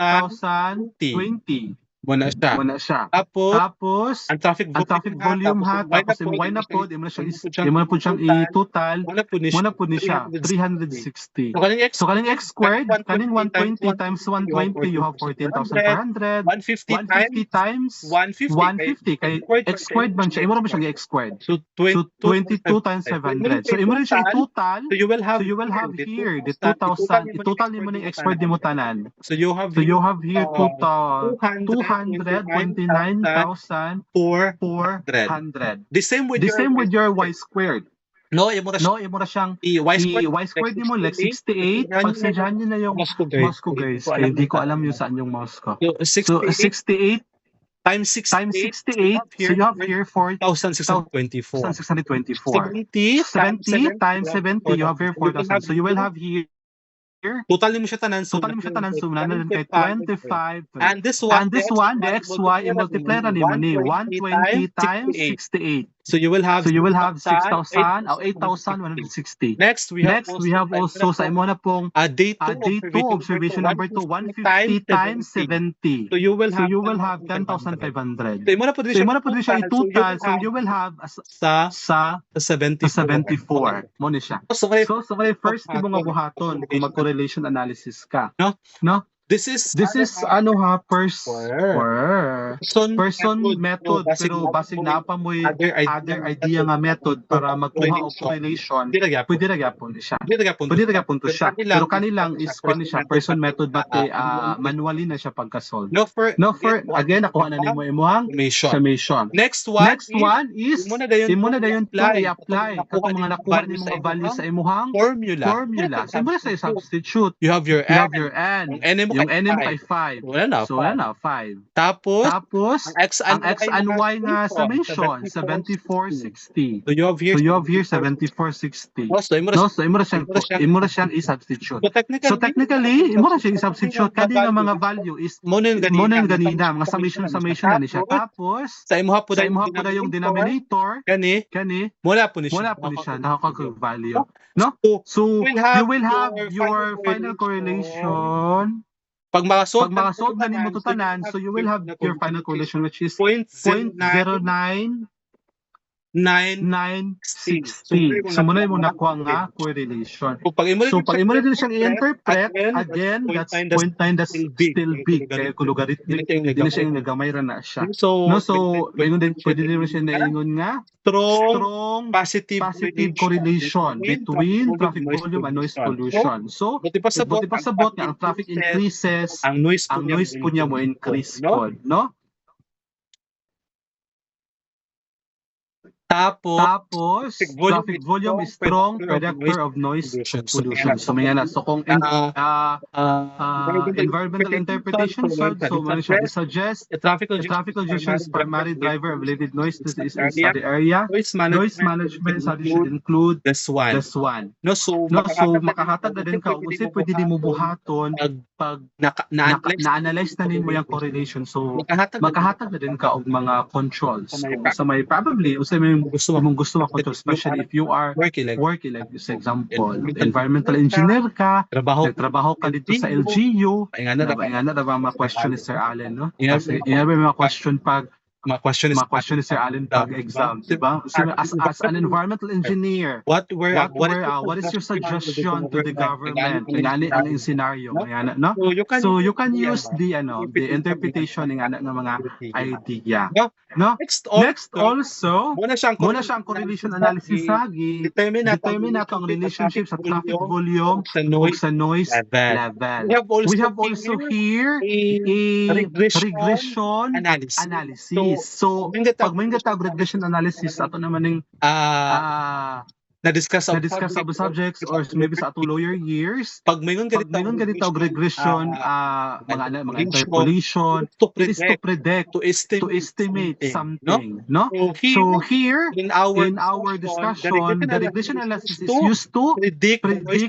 [SPEAKER 1] 1020.
[SPEAKER 2] muna siya.
[SPEAKER 1] Muna siya.
[SPEAKER 2] Tapos
[SPEAKER 1] Tapos,
[SPEAKER 2] ang traffic
[SPEAKER 1] ang traffic volume ha, tapos yung Y na pod, imo na siyang i-total,
[SPEAKER 2] muna po
[SPEAKER 1] muna siya 360.
[SPEAKER 2] So kaning x
[SPEAKER 1] So kaning X squared, kaning 120 times 120, you have 14,400.
[SPEAKER 2] 150 times
[SPEAKER 1] 150
[SPEAKER 2] 150
[SPEAKER 1] kay X squared man siya, imo na ba siyang X squared?
[SPEAKER 2] So
[SPEAKER 1] So 22 times 500. So imo na siya i-total.
[SPEAKER 2] So you will have
[SPEAKER 1] So you will have here the 2,000, i-total nimo ng X squared nimo tanan.
[SPEAKER 2] So you have
[SPEAKER 1] So you have here total
[SPEAKER 2] 229,400.
[SPEAKER 1] 229,400.
[SPEAKER 2] The same with
[SPEAKER 1] The same with your Y squared.
[SPEAKER 2] no, imo na
[SPEAKER 1] No, imo na siyang
[SPEAKER 2] y squared.
[SPEAKER 1] Y squared nimo like 68. Pagsadyahan niyo na yung mouse ko guys. Kaya hindi ko alam yung saan yung mouse ko.
[SPEAKER 2] So
[SPEAKER 1] So
[SPEAKER 2] 68 times 68
[SPEAKER 1] times 68. So you have here
[SPEAKER 2] 4,624.
[SPEAKER 1] 4,624.
[SPEAKER 2] 70
[SPEAKER 1] 70 times 70, you have here 4,000. So you will have here,
[SPEAKER 2] total mo siya tanan.
[SPEAKER 1] total mo siya tanan, so nanan kay 25.
[SPEAKER 2] And this
[SPEAKER 1] And this one, the XY, i-multiply na nimo ni 120 times 68.
[SPEAKER 2] So you will have
[SPEAKER 1] So you will have 6,000 or 8,160.
[SPEAKER 2] Next we have
[SPEAKER 1] also sa imo na pong
[SPEAKER 2] day 2
[SPEAKER 1] day 2 observation number 2, 150 times 70.
[SPEAKER 2] So you will
[SPEAKER 1] So
[SPEAKER 2] have
[SPEAKER 1] you will have 10,500.
[SPEAKER 2] So imo na po
[SPEAKER 1] So imo na po din siya i-total, so you will have
[SPEAKER 2] sa
[SPEAKER 1] sa
[SPEAKER 2] 74.
[SPEAKER 1] 74. Mo ni siya.
[SPEAKER 2] So ngayon,
[SPEAKER 1] So may first mo nga buhaton kung mag-correlation analysis ka.
[SPEAKER 2] No?
[SPEAKER 1] No?
[SPEAKER 2] this is
[SPEAKER 1] Ano ha,
[SPEAKER 2] person
[SPEAKER 1] method, pero basig na pa mo'y other idea nga method para magkuha og correlation. Pwede ra gyapon siya. Pwede ra gyapon to siya. Pero kanilang is kani siya person method but manually na siya pagka-solve.
[SPEAKER 2] No for
[SPEAKER 1] Again nakuha na nimo imong summation.
[SPEAKER 2] Next one
[SPEAKER 1] is
[SPEAKER 2] imo na dayon
[SPEAKER 1] to i-apply katong mga nakuha nimo nga value sa imong formula. So mo na sa substitute.
[SPEAKER 2] You have your
[SPEAKER 1] N.
[SPEAKER 2] Yung
[SPEAKER 1] Yung NM kay 5.
[SPEAKER 2] Wala na.
[SPEAKER 1] So wala na, 5.
[SPEAKER 2] Tapos
[SPEAKER 1] ang X and Y nga summation, 7460.
[SPEAKER 2] So you have here
[SPEAKER 1] 7460.
[SPEAKER 2] So imo
[SPEAKER 1] na siyang i-substitute.
[SPEAKER 2] So
[SPEAKER 1] So technically, imo na siyang i-substitute kani nga mga value is
[SPEAKER 2] mo na
[SPEAKER 1] yung ganina, mga summation na ni siya. Tapos
[SPEAKER 2] sa imo po
[SPEAKER 1] sa imo na yung denominator,
[SPEAKER 2] kani
[SPEAKER 1] wala
[SPEAKER 2] po ni
[SPEAKER 1] siya nakaka-value. No? So you will have your final correlation.
[SPEAKER 2] Pag
[SPEAKER 1] Pag makasolve na nimo to tanan, so you will have your final correlation which is 0.09 960. So muna mo nakuha nga correlation.
[SPEAKER 2] So pag imo
[SPEAKER 1] na din siyang i-interpret, again, that's 0.9, that's still big. Kaya kung logarithmic, hindi na siya yung nagamay ra na siya.
[SPEAKER 2] So
[SPEAKER 1] pwede din siya naingon nga strong positive correlation between traffic volume and noise pollution. So, buti pa sabot nga ang traffic increases,
[SPEAKER 2] ang noise
[SPEAKER 1] po niya mo increase po, no? Tapos, traffic volume is strong predictor of noise pollution. So, may nga na. So, kung environmental interpretation, so may siya suggest
[SPEAKER 2] traffic
[SPEAKER 1] congestion is primary driver of related noise. This is inside the area. Noise management study should include
[SPEAKER 2] this one. No, so
[SPEAKER 1] makahatag na din ka. Kasi pwede din mo buhaton pag na-analyze na din mo yung correlation. So, makahatag na din ka og mga controls. So, may probably, may imong gusto makontrol, especially if you are
[SPEAKER 2] working like
[SPEAKER 1] working like this example, environmental engineer ka, nagtrabaho ka dito sa LGU,
[SPEAKER 2] ingana
[SPEAKER 1] na ba mga question ni Sir Allen, no?
[SPEAKER 2] Yeah.
[SPEAKER 1] Kasi yan ba yung mga question pag
[SPEAKER 2] my question is
[SPEAKER 1] ni Sir Allen pag exam, di ba? So, as an environmental engineer, what is your suggestion to the government? Ingani ang scenario, ingana, no? So you can use the interpretation ng mga idea, no? Next also, muna siyang correlation analysis lagi. Determine nato ang relationship sa traffic volume ug sa noise level. We have also here a regression analysis. So pag may tag regression analysis ato naman ning na-discuss sa abong subjects or maybe sa atong lower years, pag mayroon ganito og regression, mga interpolation, it is to predict, to estimate something, no? So here, in our discussion, the regression analysis is used to predict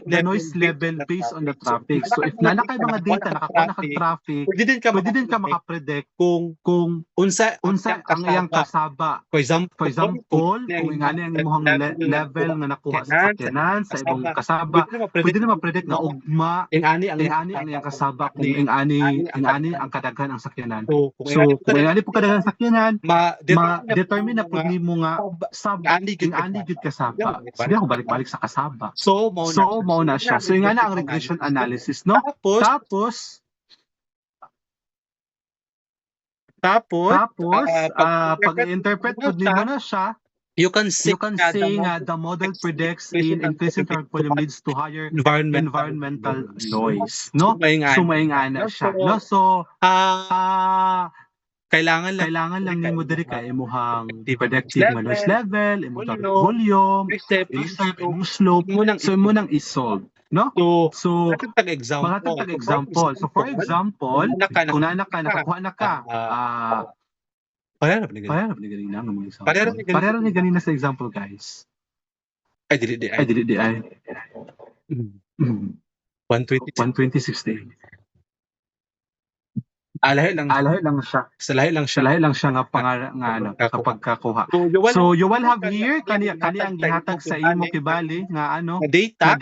[SPEAKER 1] the noise level based on the traffic. So if nanakay mga data, nakakuha na kag traffic, pwede din ka makapredict kung unsa ang iyang kasaba. For example, kung ingani ang imong level nga nakuha sa sakyanan sa ibang kasaba, pwede na ma-predict na ugma ingani ang iyang kasaba kung ingani ang kadaghan ang sakyanan. So kung ingani po kadaghan ang sakyanan, ma-determine na pud nimo nga ingani gid kasaba. Sige ako balik-balik sa kasaba. So mao na siya. So ingani ang regression analysis, no? Tapos pag-interpret pud nimo na siya, you can say nga the model predicts increasing traffic volume leads to higher environmental noise, no? So maingana siya, no? So kailangan lang nimo diri ka imuhang predictive noise level, imong traffic volume, imong slope, so imo nang i-solve, no? So tag example. So for example, kung nakakuha na ka, Parehara ni ganina nga mga example. Parehara ni ganina sa example, guys. Ay, dili di ay. 120/16. Lahi lang siya. Sa lahi lang siya nga kapag kakuha. So you will have here kani ang gihatag sa imo kibali nga data.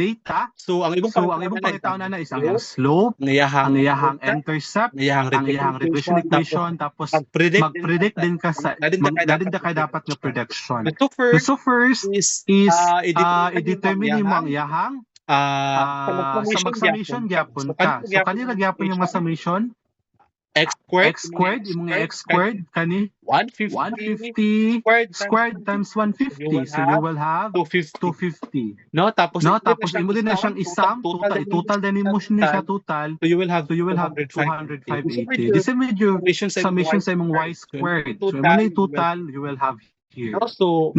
[SPEAKER 1] So ang ibong pangitaon na is ang iyang slope, ang iyang intercept, ang iyang regression equation, tapos mag-predict din ka sa dapat nga prediction. So first is i-determine mo ang iyang sa mag-summation gyapon ka. So kanila gyapon yung summation x squared, imong x squared kani 150 squared times 150, so you will have 250. No, tapos imo din na siyang isum, total din mo siya total, so you will have 200/580. This is your summation sa imong y squared. So imo na total, you will have here. So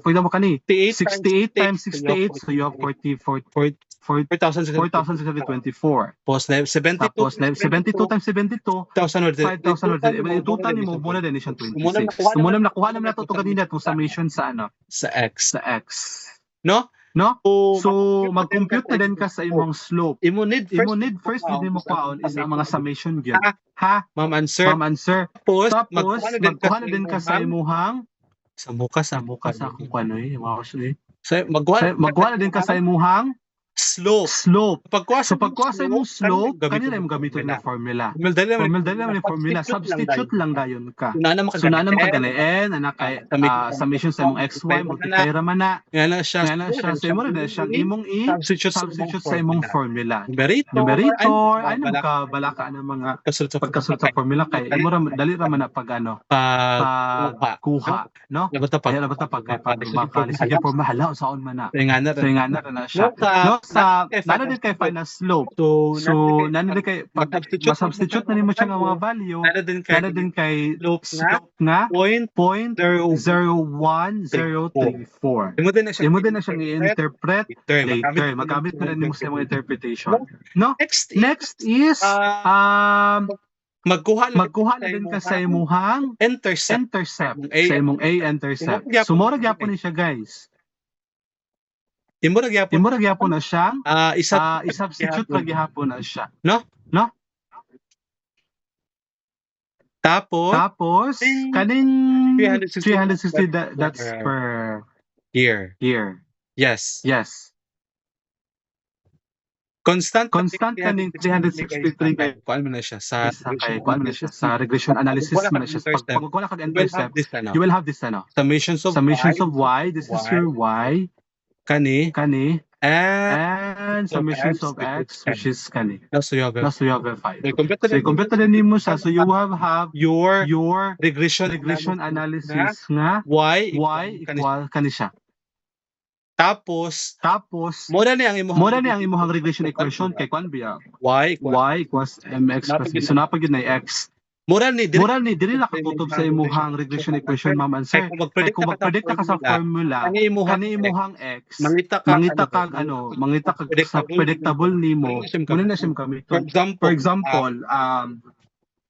[SPEAKER 1] for example kani 68 times 68, so you have 4,624. Tapos 72 times 72, 5,000. Total nimo muna din siyang 26. Muna nakuha naman nato to kanina itong summation sa x. No? So mag-compute na din ka sa imong slope. Imo need first din mo kwaon is ang mga summation gyud. Ha? Ma'am answer. Tapos magkuha na din ka sa imong sa muka kung ano mga question. So magkuha na din ka sa imong slope. Pagkuha sa imong slope, kanila imong gamiton na formula. Dali naman yung formula. Substitute lang dayon ka. So na naman kaganain, kay summation sa imong xy, multiply raman na. Nga na siya. So imo na siya imong substitute sa imong formula. Numerator, ay naman ka balaka ng mga pagkasulta sa formula kay imo dali raman na kuha, no? Labata pag makalis siya formula hala usaon man na. So ingana na siya. No, sa nana din kay final slope. So nana din kay pag substitute na nimo siya nga mga value, nana din kay slope nga 0.01034. Imo din na siyang i-interpret later. Magamit na rin nimo sa imong interpretation. No? Next is magkuha na din ka sa imong intercept. Sa imong A-intercept. So mora gyapon ni siya, guys. Imo ra gyapon na siya. I-substitute ra gyapon na siya. No? Tapos kaning 360 that's per
[SPEAKER 2] year.
[SPEAKER 1] year.
[SPEAKER 2] Yes.
[SPEAKER 1] Yes.
[SPEAKER 2] Constant
[SPEAKER 1] kaning 363 kay
[SPEAKER 2] kuan man na siya sa
[SPEAKER 1] kuan man na siya sa regression analysis man na siya. Pag wala kag intercept, you will have this
[SPEAKER 2] summations of
[SPEAKER 1] y, this is your y,
[SPEAKER 2] kani
[SPEAKER 1] and summations of x, which is kani.
[SPEAKER 2] so you have
[SPEAKER 1] So you have 5.
[SPEAKER 2] complete
[SPEAKER 1] So i-complete na nimo siya. So you have
[SPEAKER 2] your
[SPEAKER 1] regression analysis nga
[SPEAKER 2] y
[SPEAKER 1] y equal kani siya.
[SPEAKER 2] Tapos
[SPEAKER 1] mura ni ang imong regression equation kay kwan biya
[SPEAKER 2] y
[SPEAKER 1] equals mx plus b. So napag yun na x.
[SPEAKER 2] mura ni
[SPEAKER 1] Dili na katutob sa imong regression equation, ma'am and sir. Kay kung mag-predict ka sa formula, kani imong x, mangita kag sa predictable nimo, muna na siya gamiton. For example,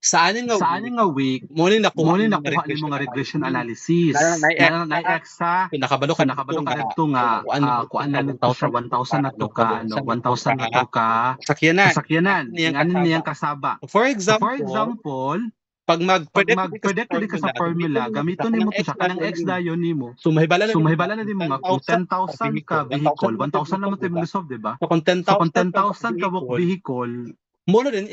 [SPEAKER 2] sa aning
[SPEAKER 1] nga week,
[SPEAKER 2] mo ni nakuha
[SPEAKER 1] nimo nga regression analysis. Na x sa
[SPEAKER 2] nakabalo ka
[SPEAKER 1] dito nga kuan na nito siya 1,000 na to ka 1,000 na to ka sakyanan niyang kasaba.
[SPEAKER 2] For example, pag
[SPEAKER 1] mag-predict ka sa formula, gamiton nimo to siya kanang x dayon nimo.
[SPEAKER 2] So mahibalan
[SPEAKER 1] na nimo nga kung 10,000 ka vehicle, 1,000 naman tayo mag-solve, di ba?
[SPEAKER 2] So kung 10,000
[SPEAKER 1] ka vehicle,
[SPEAKER 2] muna din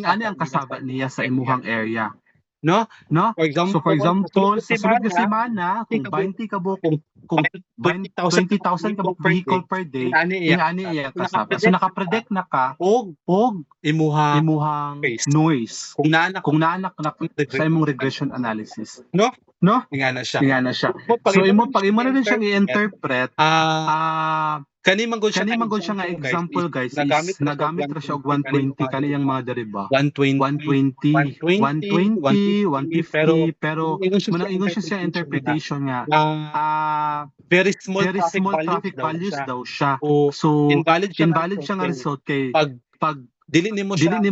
[SPEAKER 1] ani ang kasaba niya sa imuhang area.
[SPEAKER 2] No?
[SPEAKER 1] For example, sa sunod nga semana, kung 20 ka buok, kung 20,000 ka buok vehicle per day, ani iya kasaba. So nakapredict na ka og imuhang noise.
[SPEAKER 2] Kung naanak
[SPEAKER 1] na sa imong regression analysis.
[SPEAKER 2] No?
[SPEAKER 1] Nga na siya. So pag imo na din siyang i-interpret, kani manggon siya nga example guys is nagamit ra siya og 120 kaniyang mga deriba. 120, 150, pero munang ingon siya interpretation nga
[SPEAKER 2] very small
[SPEAKER 1] traffic values daw siya. So invalid siya nga result kay pag dili nimo makuha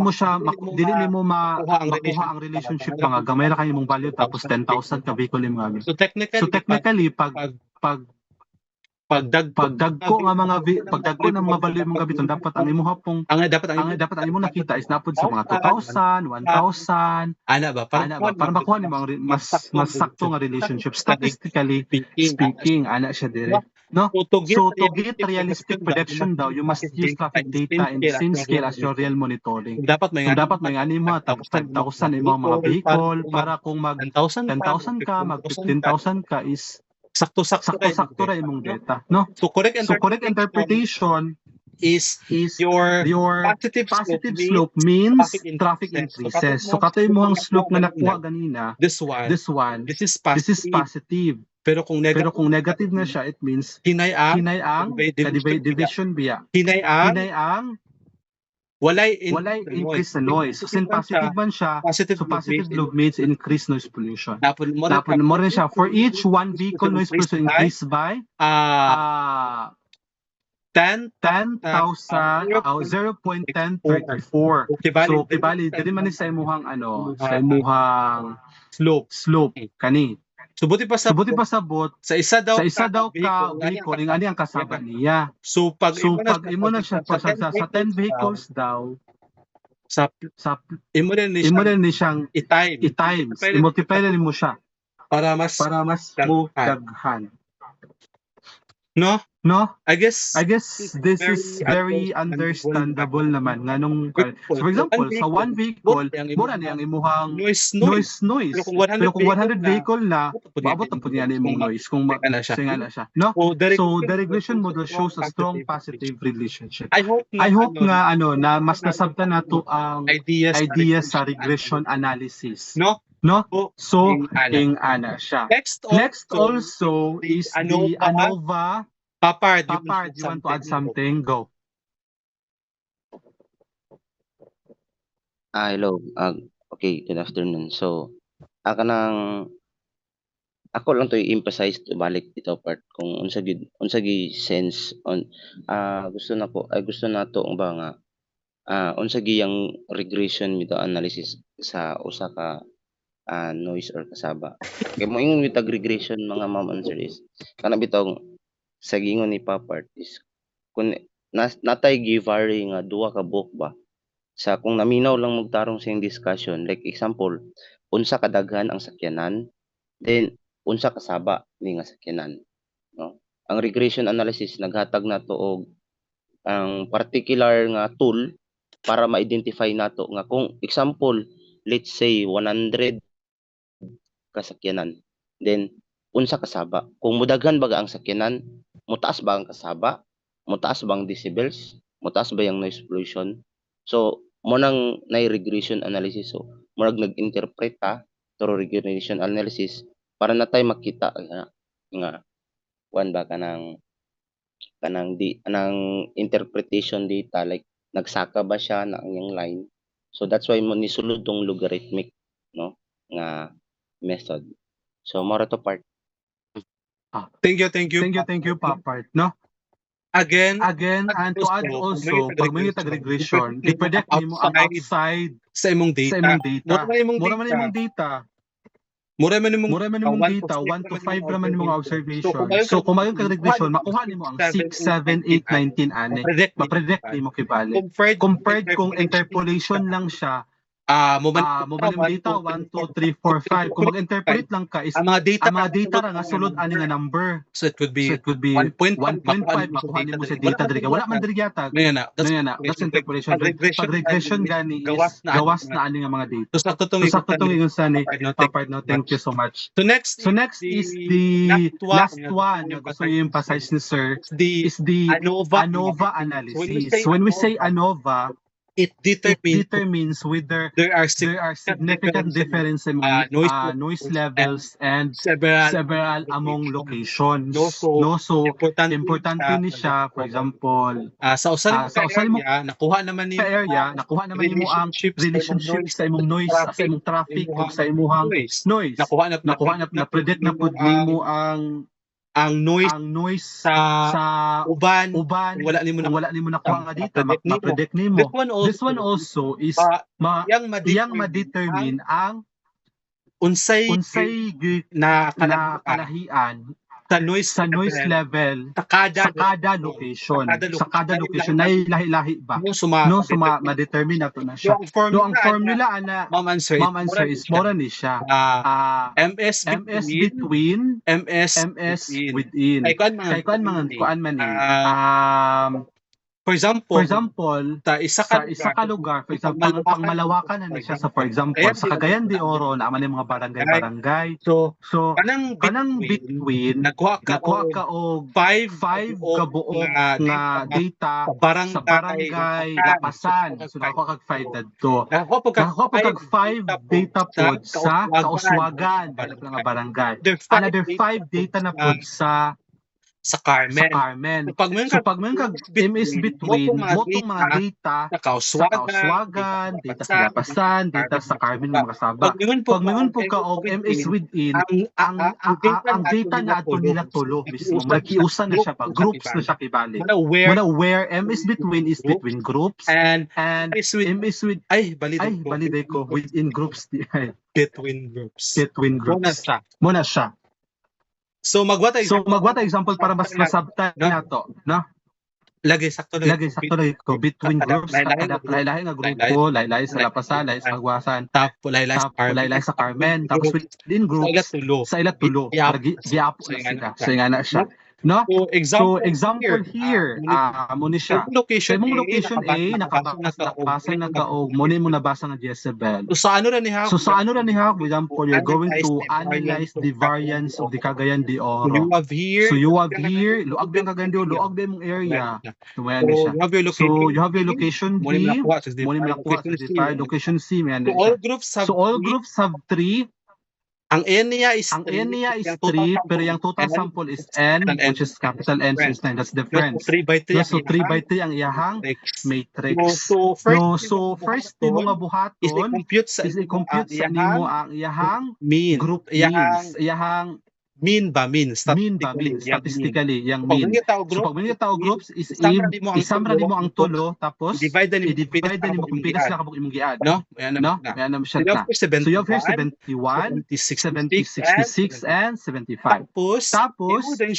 [SPEAKER 1] ang relationship nga gamay ra kay imong value tapos 10,000 ka vehicle nimo gamit. So technically pagdagko ng mga value mong gabiton, dapat ang imong nakita is napod sa mga 2,000, 1,000 para makuha nimo ang mas sakto nga relationship statistically speaking ana siya dire. No? So to get realistic prediction daw, you must use traffic data in the same scale as your real monitoring. Dapat may ani mo tapos 10,000 imong mga vehicle para kung mag 10,000 ka, mag 15,000 ka is sakto ra imong data, no? So correct interpretation is your positive slope means traffic increases. So katoy mo ang slope nga nakuha ganina, this is positive. Pero kung negative na siya, it means hinay ang division biya. Hinay ang walay increase sa noise. So since positive man siya, so positive loop means increased noise pollution. Tapos mo rin siya, for each one vehicle noise pollution increase by 10,000 0.1034. So kibali dili man ni sa imuhang slope kani. Subuti pa sabot sa isa daw ka vehicle ang ani ang kasaba niya. So pag imo na siya sa 10 vehicles daw sa imo rin ni siyang i-times i-multiply na nimo siya para mas mo daghan. No? I guess this is very understandable naman nganong so for example sa one vehicle mura ni ang imuhang noise. Pero kung 100 vehicle na maabot na pud niya imong noise kung na siya. No? So the regression model shows a strong positive relationship. I hope nga na mas nasabtan nato ang ideas sa regression analysis. No? So ing ana siya. Next also is the ANOVA. Papard, you want to add something? Go.
[SPEAKER 3] Hello. Okay, good afternoon. So, ako lang to i-emphasize to balik dito part kung unsa gi sense on gusto nato ba nga unsa gi ang regression mito analysis sa usa ka noise or kasaba. Kay mo ingon with regression mga ma'am and sir is kana bitong sa gingon ni Papart is kung natay gi-vary nga duha ka book ba sa kung naminaw lang magtarong sa discussion like example unsa kadaghan ang sakyanan then unsa kasaba ni nga sakyanan, no? Ang regression analysis naghatag nato og ang particular nga tool para ma-identify nato nga kung example, let's say 100 kasakyanan, then unsa kasaba? Kung mudaghan baga ang sakyanan, mutaas ba ang kasaba? Mutaas ba ang decibels? Mutaas ba yung noise pollution? So mo nang regression analysis, so murag nag-interpret ta through regression analysis para na tayo makita nga kuan ba kanang interpretation data, like nagsaka ba siya na ang yung line. So that's why mo nisulod tong logarithmic, no, nga method. So more to part.
[SPEAKER 2] Thank you.
[SPEAKER 1] Thank you, Papart, no?
[SPEAKER 2] Again,
[SPEAKER 1] And to add also, pag may regression, i-predict nimo ang outside
[SPEAKER 2] sa imong
[SPEAKER 1] sa
[SPEAKER 2] data.
[SPEAKER 1] imong data. Mura man imong data.
[SPEAKER 2] Mura man imong
[SPEAKER 1] 1 to 5 naman imong observation. So kung mayon kag regression, makuha nimo ang 6, 7, 8, 19 ani. Ma-predict nimo kibali. Compared kung interpolation lang siya, mo ba imong data 1, 2, 3, 4, 5. Kung mag-interpret lang ka is
[SPEAKER 2] ang mga data
[SPEAKER 1] ra nga sulod ani nga number.
[SPEAKER 2] So it would be
[SPEAKER 1] 1.5 makuha nimo sa data diri. Wala man diri yata. That's interpolation. Pag regression gani is gawas na ani nga mga data.
[SPEAKER 2] So sakto tong
[SPEAKER 1] ingon sa ni Papart, no, thank you so much.
[SPEAKER 2] So next
[SPEAKER 1] is the last one na gusto yung emphasize ni sir is the ANOVA analysis. When we say ANOVA,
[SPEAKER 2] it
[SPEAKER 1] determines whether
[SPEAKER 2] there are
[SPEAKER 1] significant difference in noise levels and several among locations. No, so importante ni siya, for example,
[SPEAKER 2] sa usan mo nakuha naman ni
[SPEAKER 1] mo ang relationship sa imong noise, sa imong traffic ug sa imong noise. Nakuha na predict na pud nimo ang noise sa uban wala nimo nakuha nga data, ma-predict nimo. This one also is yang ma-determine ang unsay na kalahian sa noise level sa kada location. Sa kada location na lahi-lahi ba? No, so ma-determine nato na siya. No, ang formula ana ma'am answer is more ni siya. MS between, MS within. Kay kuan man for example, isa ka lugar, for example, pang Malawakan na siya, sa for example, sa Cagayan de Oro na man mga barangay. So kanang between nakuha ka og 5 kabuok nga data sa barangay Lapasan. So nakuha kag 5 dadto. Nakuha kag 5 data pod sa Kauswagan, nga barangay. Another 5 data na pod sa Carmen. So pag may kag MS between motong mga data sa Kauswagan, data sa Lapasan, data sa Carmen nga makasaba. Pag mayroon po ka og MS within, ang data na ato nila tulo mismo, magkiusan na siya pa, groups na siya kibali. Where MS between is between groups and MS with baliday ko within groups
[SPEAKER 2] between groups.
[SPEAKER 1] Muna siya. So magwata example para mas masabtan nato, no?
[SPEAKER 2] Lagi sakto
[SPEAKER 1] ko between groups, lahi-lahi nga grupo, lahi-lahi sa Lapasan, lahi sa Agwasan, lahi-lahi sa Carmen, tapos within groups sa ila tulo, giapo na sila. So nga na siya. No? So example here, mo ni siya. Sa imong location A, nakabasa na ka o mo nabasa nga decibel.
[SPEAKER 2] So sa ano ra niha?
[SPEAKER 1] For example, you're going to analyze the variance of the Cagayan de Oro. So you have here, luag din Cagayan de Oro, luag din mong area. So may ano siya. So you have your location B, mo ni nakuha sa location C, may ano siya. So all groups have 3. Ang N niya is 3, pero yung total sample is N, which is capital N, so 9. That's the difference. So 3 by 3 ang iyahang matrix. So first mo nga buhaton is i-compute sa nimo ang iyahang
[SPEAKER 2] mean,
[SPEAKER 1] group means, iyahang
[SPEAKER 2] Mean ba?
[SPEAKER 1] mean ba mean statistically yang mean. So pag may tao groups is isamra nimo ang tulo tapos
[SPEAKER 2] i-divide na
[SPEAKER 1] nimo kung pila sila kabuk imong giad.
[SPEAKER 2] No?
[SPEAKER 1] No? Kaya naman siya na. So you have here 71, 66, and 75. Tapos,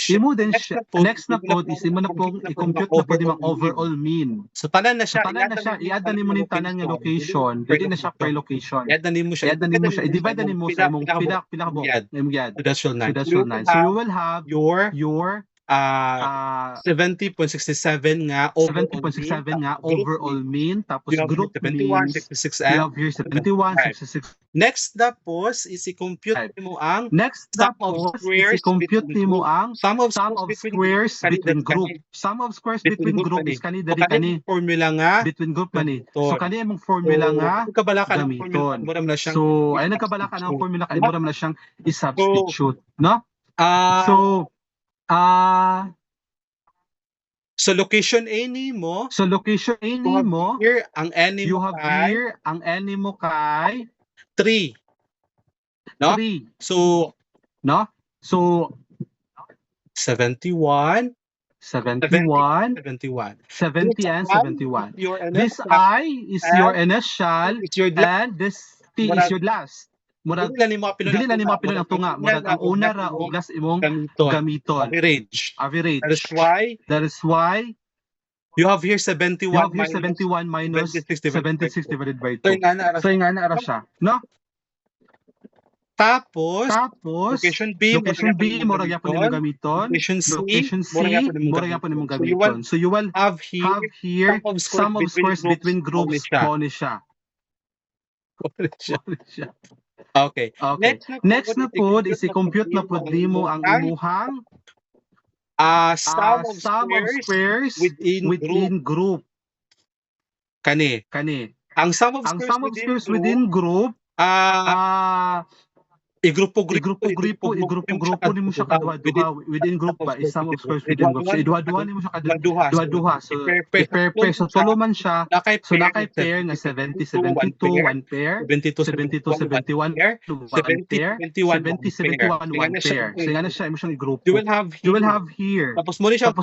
[SPEAKER 1] imo din siya. Next na po is imo na pong i-compute na po di mang overall mean.
[SPEAKER 2] So tanan na siya.
[SPEAKER 1] I-add na nimo ni tanan nga location. Dili na siya per location.
[SPEAKER 2] I-add na nimo siya.
[SPEAKER 1] I-divide na nimo sa imong pila kabuk imong giad.
[SPEAKER 2] Reduction 9.
[SPEAKER 1] So you will have your
[SPEAKER 2] 70.67 nga
[SPEAKER 1] overall mean tapos
[SPEAKER 2] you have
[SPEAKER 1] group
[SPEAKER 2] 71,
[SPEAKER 1] means
[SPEAKER 2] 66,
[SPEAKER 1] you
[SPEAKER 2] and
[SPEAKER 1] have here 71, 66.
[SPEAKER 2] next tapos is i-compute mo ang
[SPEAKER 1] sum of squares between group. Sum of squares between group is kani
[SPEAKER 2] formula nga
[SPEAKER 1] between group mani. So kani imong formula nga gamiton. So ay nagkabala ka ng formula kay mura man na siyang i-substitute, no?
[SPEAKER 2] So location A nimo.
[SPEAKER 1] Here
[SPEAKER 2] ang N
[SPEAKER 1] you have here ang N mo kay
[SPEAKER 2] 3. No?
[SPEAKER 1] 3.
[SPEAKER 2] So 71,
[SPEAKER 1] 70 and 71. This I is your initial and this T is your last. Murag dili na ni mapilon ang tunga. Murag ang una ra ug last imong gamiton.
[SPEAKER 2] Average.
[SPEAKER 1] That is why
[SPEAKER 2] you have here 71
[SPEAKER 1] minus 76 divided by 2. So nga na ra siya, no?
[SPEAKER 2] Tapos
[SPEAKER 1] location B murag yapon nimong gamiton. Location C murag yapon nimong gamiton. So you will have here sum of squares between groups mo ni siya.
[SPEAKER 2] Okay.
[SPEAKER 1] Next na po is i-compute na po nimo ang imuhang sum of squares within group.
[SPEAKER 2] Kani. Ang sum of
[SPEAKER 1] squares within group
[SPEAKER 2] i-grupo
[SPEAKER 1] nimo siya kaduha within group ba is sum of squares within group. So iduha nimo siya kaduha. So pair so tulo man siya. So nakay pair nga 70 72 one pair, 72 71 one pair, 70 71 one pair. So nga na siya imo siyang i-group.
[SPEAKER 2] You will have
[SPEAKER 1] here.
[SPEAKER 2] Tapos mo ni siyang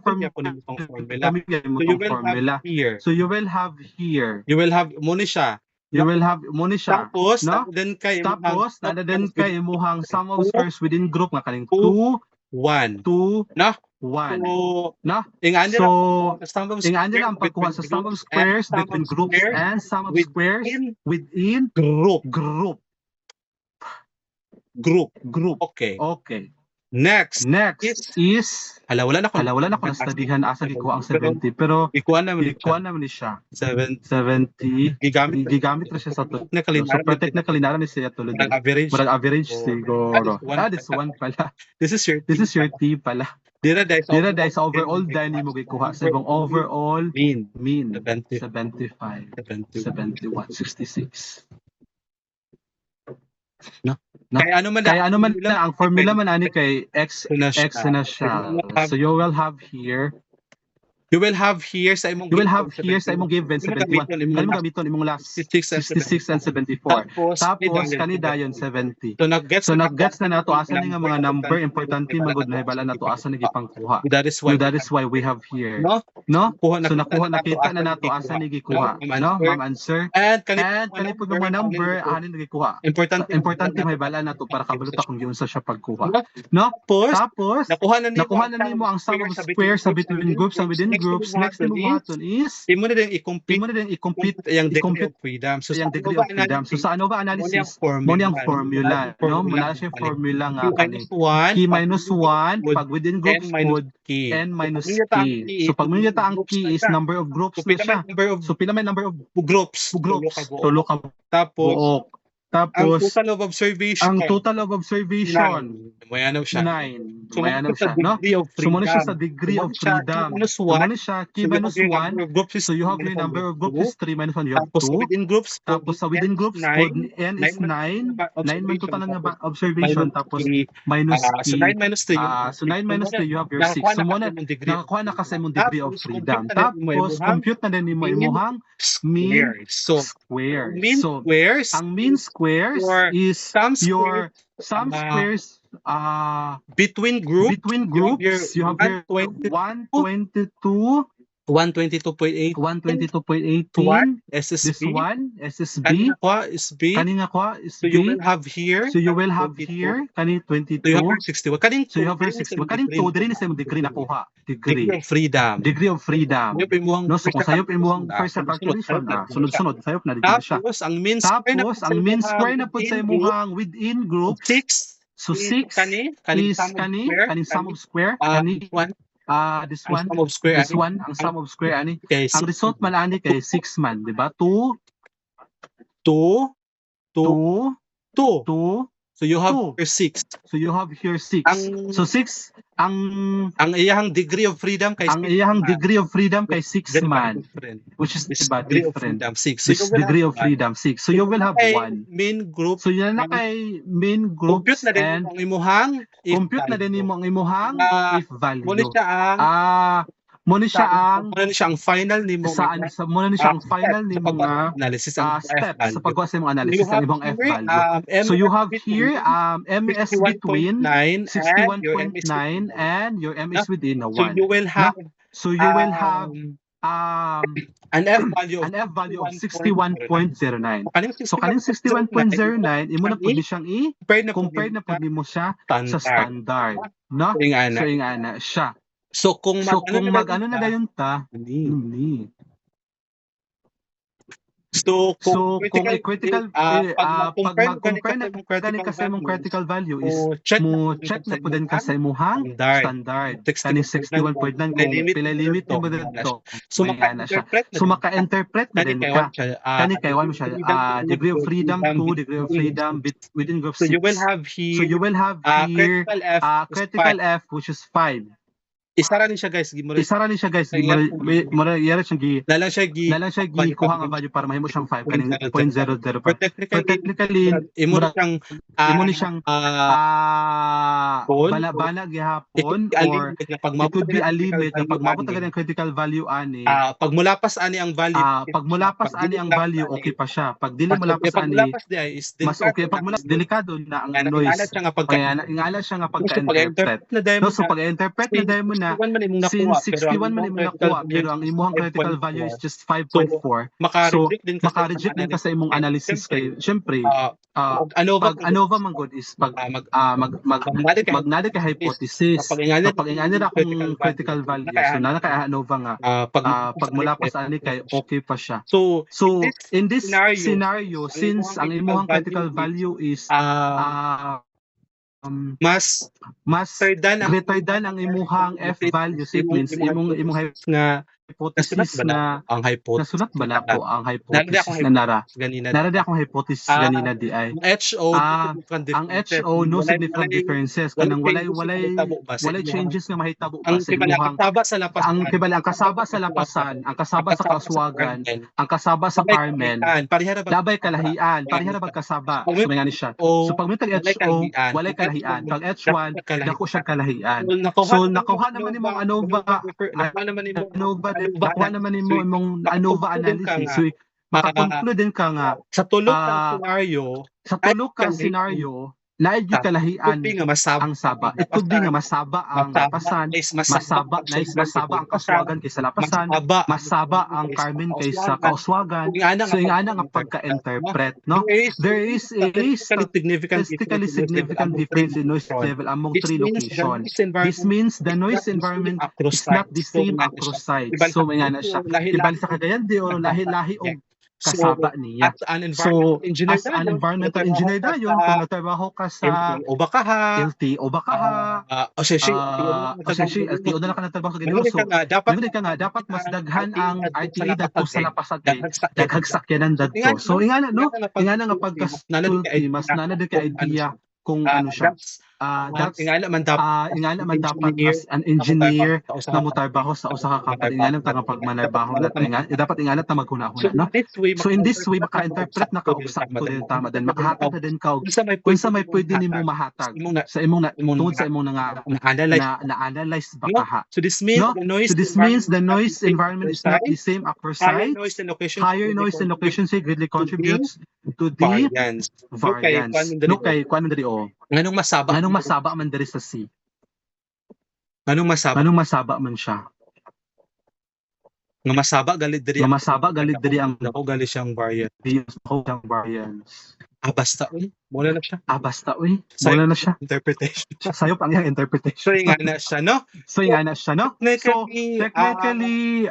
[SPEAKER 1] formula. So you will have here.
[SPEAKER 2] Mo ni siya.
[SPEAKER 1] Tapos,
[SPEAKER 2] no?
[SPEAKER 1] Tapos, nadadan kay imuhang sum of squares within group nga kaning 2,
[SPEAKER 2] 1.
[SPEAKER 1] 2,
[SPEAKER 2] no?
[SPEAKER 1] 1.
[SPEAKER 2] No?
[SPEAKER 1] Inganya ang pagkuha sa sum of squares between groups and sum of squares within group.
[SPEAKER 2] Okay.
[SPEAKER 1] Next is wala na ko na-studyhan asa gikuha ang 70 pero ikuha naman ni siya 70 gigamit ra siya sa technically nara ni siya tulad murag average siguro this one pala this is your T pala dira dai sa overall dai nimo gikuha sa ibang overall mean 75 71 66. No? Kaya ano man na ang formula man ani kay x na siya. So you will have here sa imong given 71. Kani mo gamiton imong last 66 and 74. Tapos kani dayon 70. So nag-gets na nato asa ni nga mga number importante magud na hibala nato asa ni gipangkuha. That is why we have here. No? So nakita na nato asa ni gikuha. No? Ma'am answer. And kani pud mga number ani ni gikuha. Importante mahibala nato para kabaluta kung giunsa siya pagkuha. No? Tapos nakuha na nimo ang sum of squares sa between groups and within groups. Next na buhaton is
[SPEAKER 2] imo na din i-compute yung degree of freedom. So
[SPEAKER 1] sa ANOVA analysis mo niyang formula, no? Muna siya formula nga kani key minus 1 pag within groups pod n minus k. So pag mo ang key is number of groups na siya. So pila may number of groups. Tulo ka. Tapos ang total of observation
[SPEAKER 2] mayanaw siya
[SPEAKER 1] 9. Mayanaw siya, no? So muna siya sa degree of freedom. So muna siya K minus 1. So you have the number of groups is 3 minus 1 you have 2. Tapos sa within groups n is 9. 9 man total nga observation tapos minus K. So 9 minus 3 you have your 6. So muna nakakuha na kasi mong degree of freedom. Tapos compute na din mo imuhang mean squares. So ang mean squares is your sum squares
[SPEAKER 2] between groups,
[SPEAKER 1] you have here 122,
[SPEAKER 2] 122.8,
[SPEAKER 1] 122.18,
[SPEAKER 2] SSB.
[SPEAKER 1] this one, SSB.
[SPEAKER 2] Kanina ko is B.
[SPEAKER 1] Kanina ko is
[SPEAKER 2] So you
[SPEAKER 1] B.
[SPEAKER 2] will have here.
[SPEAKER 1] So you will have here, kani 22.
[SPEAKER 2] So you have 61. Kaning
[SPEAKER 1] So you have here 61. Kaning 2, dili sa degree na kuha.
[SPEAKER 2] degree of freedom.
[SPEAKER 1] Degree of freedom. No, so kung sayop imuhang first calculation sunod-sunod sayop na dito siya.
[SPEAKER 2] Tapos ang mean
[SPEAKER 1] square na pud sa imuhang within group
[SPEAKER 2] 6.
[SPEAKER 1] So 6 is kaning sum of square,
[SPEAKER 2] This one,
[SPEAKER 1] ang sum of square ani.
[SPEAKER 2] Okay,
[SPEAKER 1] Ang result man ani kay 6 man, di ba? 2.
[SPEAKER 2] 2. So you have
[SPEAKER 1] 2.
[SPEAKER 2] here 6.
[SPEAKER 1] So you have here 6.
[SPEAKER 2] Ang-
[SPEAKER 1] So 6 ang
[SPEAKER 2] iyahang degree of freedom kay
[SPEAKER 1] iyahang degree of freedom kay 6 man, which is
[SPEAKER 2] This
[SPEAKER 1] diba
[SPEAKER 2] degree of
[SPEAKER 1] different.
[SPEAKER 2] freedom 6.
[SPEAKER 1] This degree of freedom 6. So you will have 1.
[SPEAKER 2] Main group.
[SPEAKER 1] So yan na kay main groups
[SPEAKER 2] Compute na din
[SPEAKER 1] and
[SPEAKER 2] ang imuhang
[SPEAKER 1] compute na din ang imuhang
[SPEAKER 2] Ah,
[SPEAKER 1] if value.
[SPEAKER 2] muna siya ang
[SPEAKER 1] Muna siya ang
[SPEAKER 2] final ni mo
[SPEAKER 1] muna siya ang final ni mga
[SPEAKER 2] analysis ang
[SPEAKER 1] steps
[SPEAKER 2] F
[SPEAKER 1] sa paggawa sa imong analysis ng imong F value. So you have here M is between 61.9 and your M is within a 1.
[SPEAKER 2] So you will have an F value of
[SPEAKER 1] 61.09. So kaning 61.09 imo na pud siyang compare na pud nimo siya sa standard, no? So ingana siya.
[SPEAKER 2] So kung
[SPEAKER 1] mag-ano na dayon ta, hindi.
[SPEAKER 2] So kung
[SPEAKER 1] critical pag mag-compare na kani kasi mong critical value is mo check na pud din kasi imong standard. Kani 61.9 kung pila limit mo dito. So maka-interpret na din ka. Kani kay mo siya degree of freedom 2, degree of freedom within group 6.
[SPEAKER 2] So you will have here
[SPEAKER 1] critical F which is 5.
[SPEAKER 2] Isara ni siya guys,
[SPEAKER 1] yara siyang
[SPEAKER 2] lalang siya
[SPEAKER 1] kuha nga value para mahimo siyang 5 kaning 0.00 pa. Technically
[SPEAKER 2] imo ni siyang
[SPEAKER 1] bala gihapon or it could be a limit na pag mabot ang critical value ani
[SPEAKER 2] pag mulapas ani ang value
[SPEAKER 1] okay pa siya. Pag dili mulapas ani mas okay. Pag mulapas delikado na ang noise. Ingala siya nga pagka-interpret. So pag-interpret na dahil mo na since 61 man imong nakuha pero ang imong critical value is just 5.4, so maka-reject din ka sa imong analysis kay syempre pag ANOVA man good is pag magnade ka hypothesis pag ingani ra akong critical value so nana kay ANOVA nga pag mulapas ani kay okay pa siya. So in this scenario since ang imong critical value is
[SPEAKER 2] mas
[SPEAKER 1] greater than ang imuhang F value, it means imong
[SPEAKER 2] nga
[SPEAKER 1] hypothesis na
[SPEAKER 2] ang hypothesis
[SPEAKER 1] nasulat ba na ako ang hypothesis na nara akong hypothesis ganina di ay ang HO no significant differences kanang walay changes nga mahitabo pa sa imuhang ang kasaba sa lapasan, ang kasaba sa kauswagan, ang kasaba sa Carmen labay kalahian parehara magkasaba so nga ni siya. So pag mitag HO walay kalahian, pag H1 dako siya kalahian. So nakuha naman nimong ANOVA naman imong ANOVA analysis. So makakonclude din ka nga
[SPEAKER 2] sa tulog ka scenario
[SPEAKER 1] naay gyud kalahian ang saba. It could be nga masaba ang lapasan, masaba ang kauswagan kaysa lapasan, masaba ang Carmen kaysa kauswagan. So ingana nga pagka-interpret, no? There is a statistically significant difference in noise level among 3 locations. This means the noise environment is not the same across sites. So ingana siya. Ibalik sa Cagayan de Oro lahi-lahi og kasaba niya.
[SPEAKER 2] As an environmental engineer
[SPEAKER 1] dayon kung nagtrabaho ka sa LT o baka LTO na ka nagtrabaho sa ganito. So dapat mas daghan ang RTA dadto sa lapasan kay daghang sakyanan dadto. So ingana nga pagkasulti mas nana kay idea kung ano siya. Ingana man dapat as an engineer na motarbaho sa usa ka company ingana ta nga pagmanarbaho na dapat ingana ta maghuna-huna, no? So in this way maka-interpret na ka og sakto din tama din makahatag na din ka og kung sa may pwede nimo mahatag sa imong tungod sa imong na-analyze ba kaha.
[SPEAKER 2] So this means
[SPEAKER 1] the noise environment is not the same across sites. Higher noise and location say greatly contributes to the variance. No kay kuan diri
[SPEAKER 2] Nganong masaba?
[SPEAKER 1] Nganong masaba man diri sa sea?
[SPEAKER 2] Nganong masaba?
[SPEAKER 1] Nganong masaba man siya?
[SPEAKER 2] Nga masaba galit diri
[SPEAKER 1] Nga masaba galit diri ang
[SPEAKER 2] Dako gali siyang variant.
[SPEAKER 1] variance.
[SPEAKER 2] Basta muna na siya.
[SPEAKER 1] Basta uy,
[SPEAKER 2] Sayop
[SPEAKER 1] muna na siya.
[SPEAKER 2] interpretation.
[SPEAKER 1] Sayop ang iyang
[SPEAKER 2] So
[SPEAKER 1] interpretation.
[SPEAKER 2] nga na siya, no?
[SPEAKER 1] So nga na siya, no? So
[SPEAKER 2] Technically,
[SPEAKER 1] technically,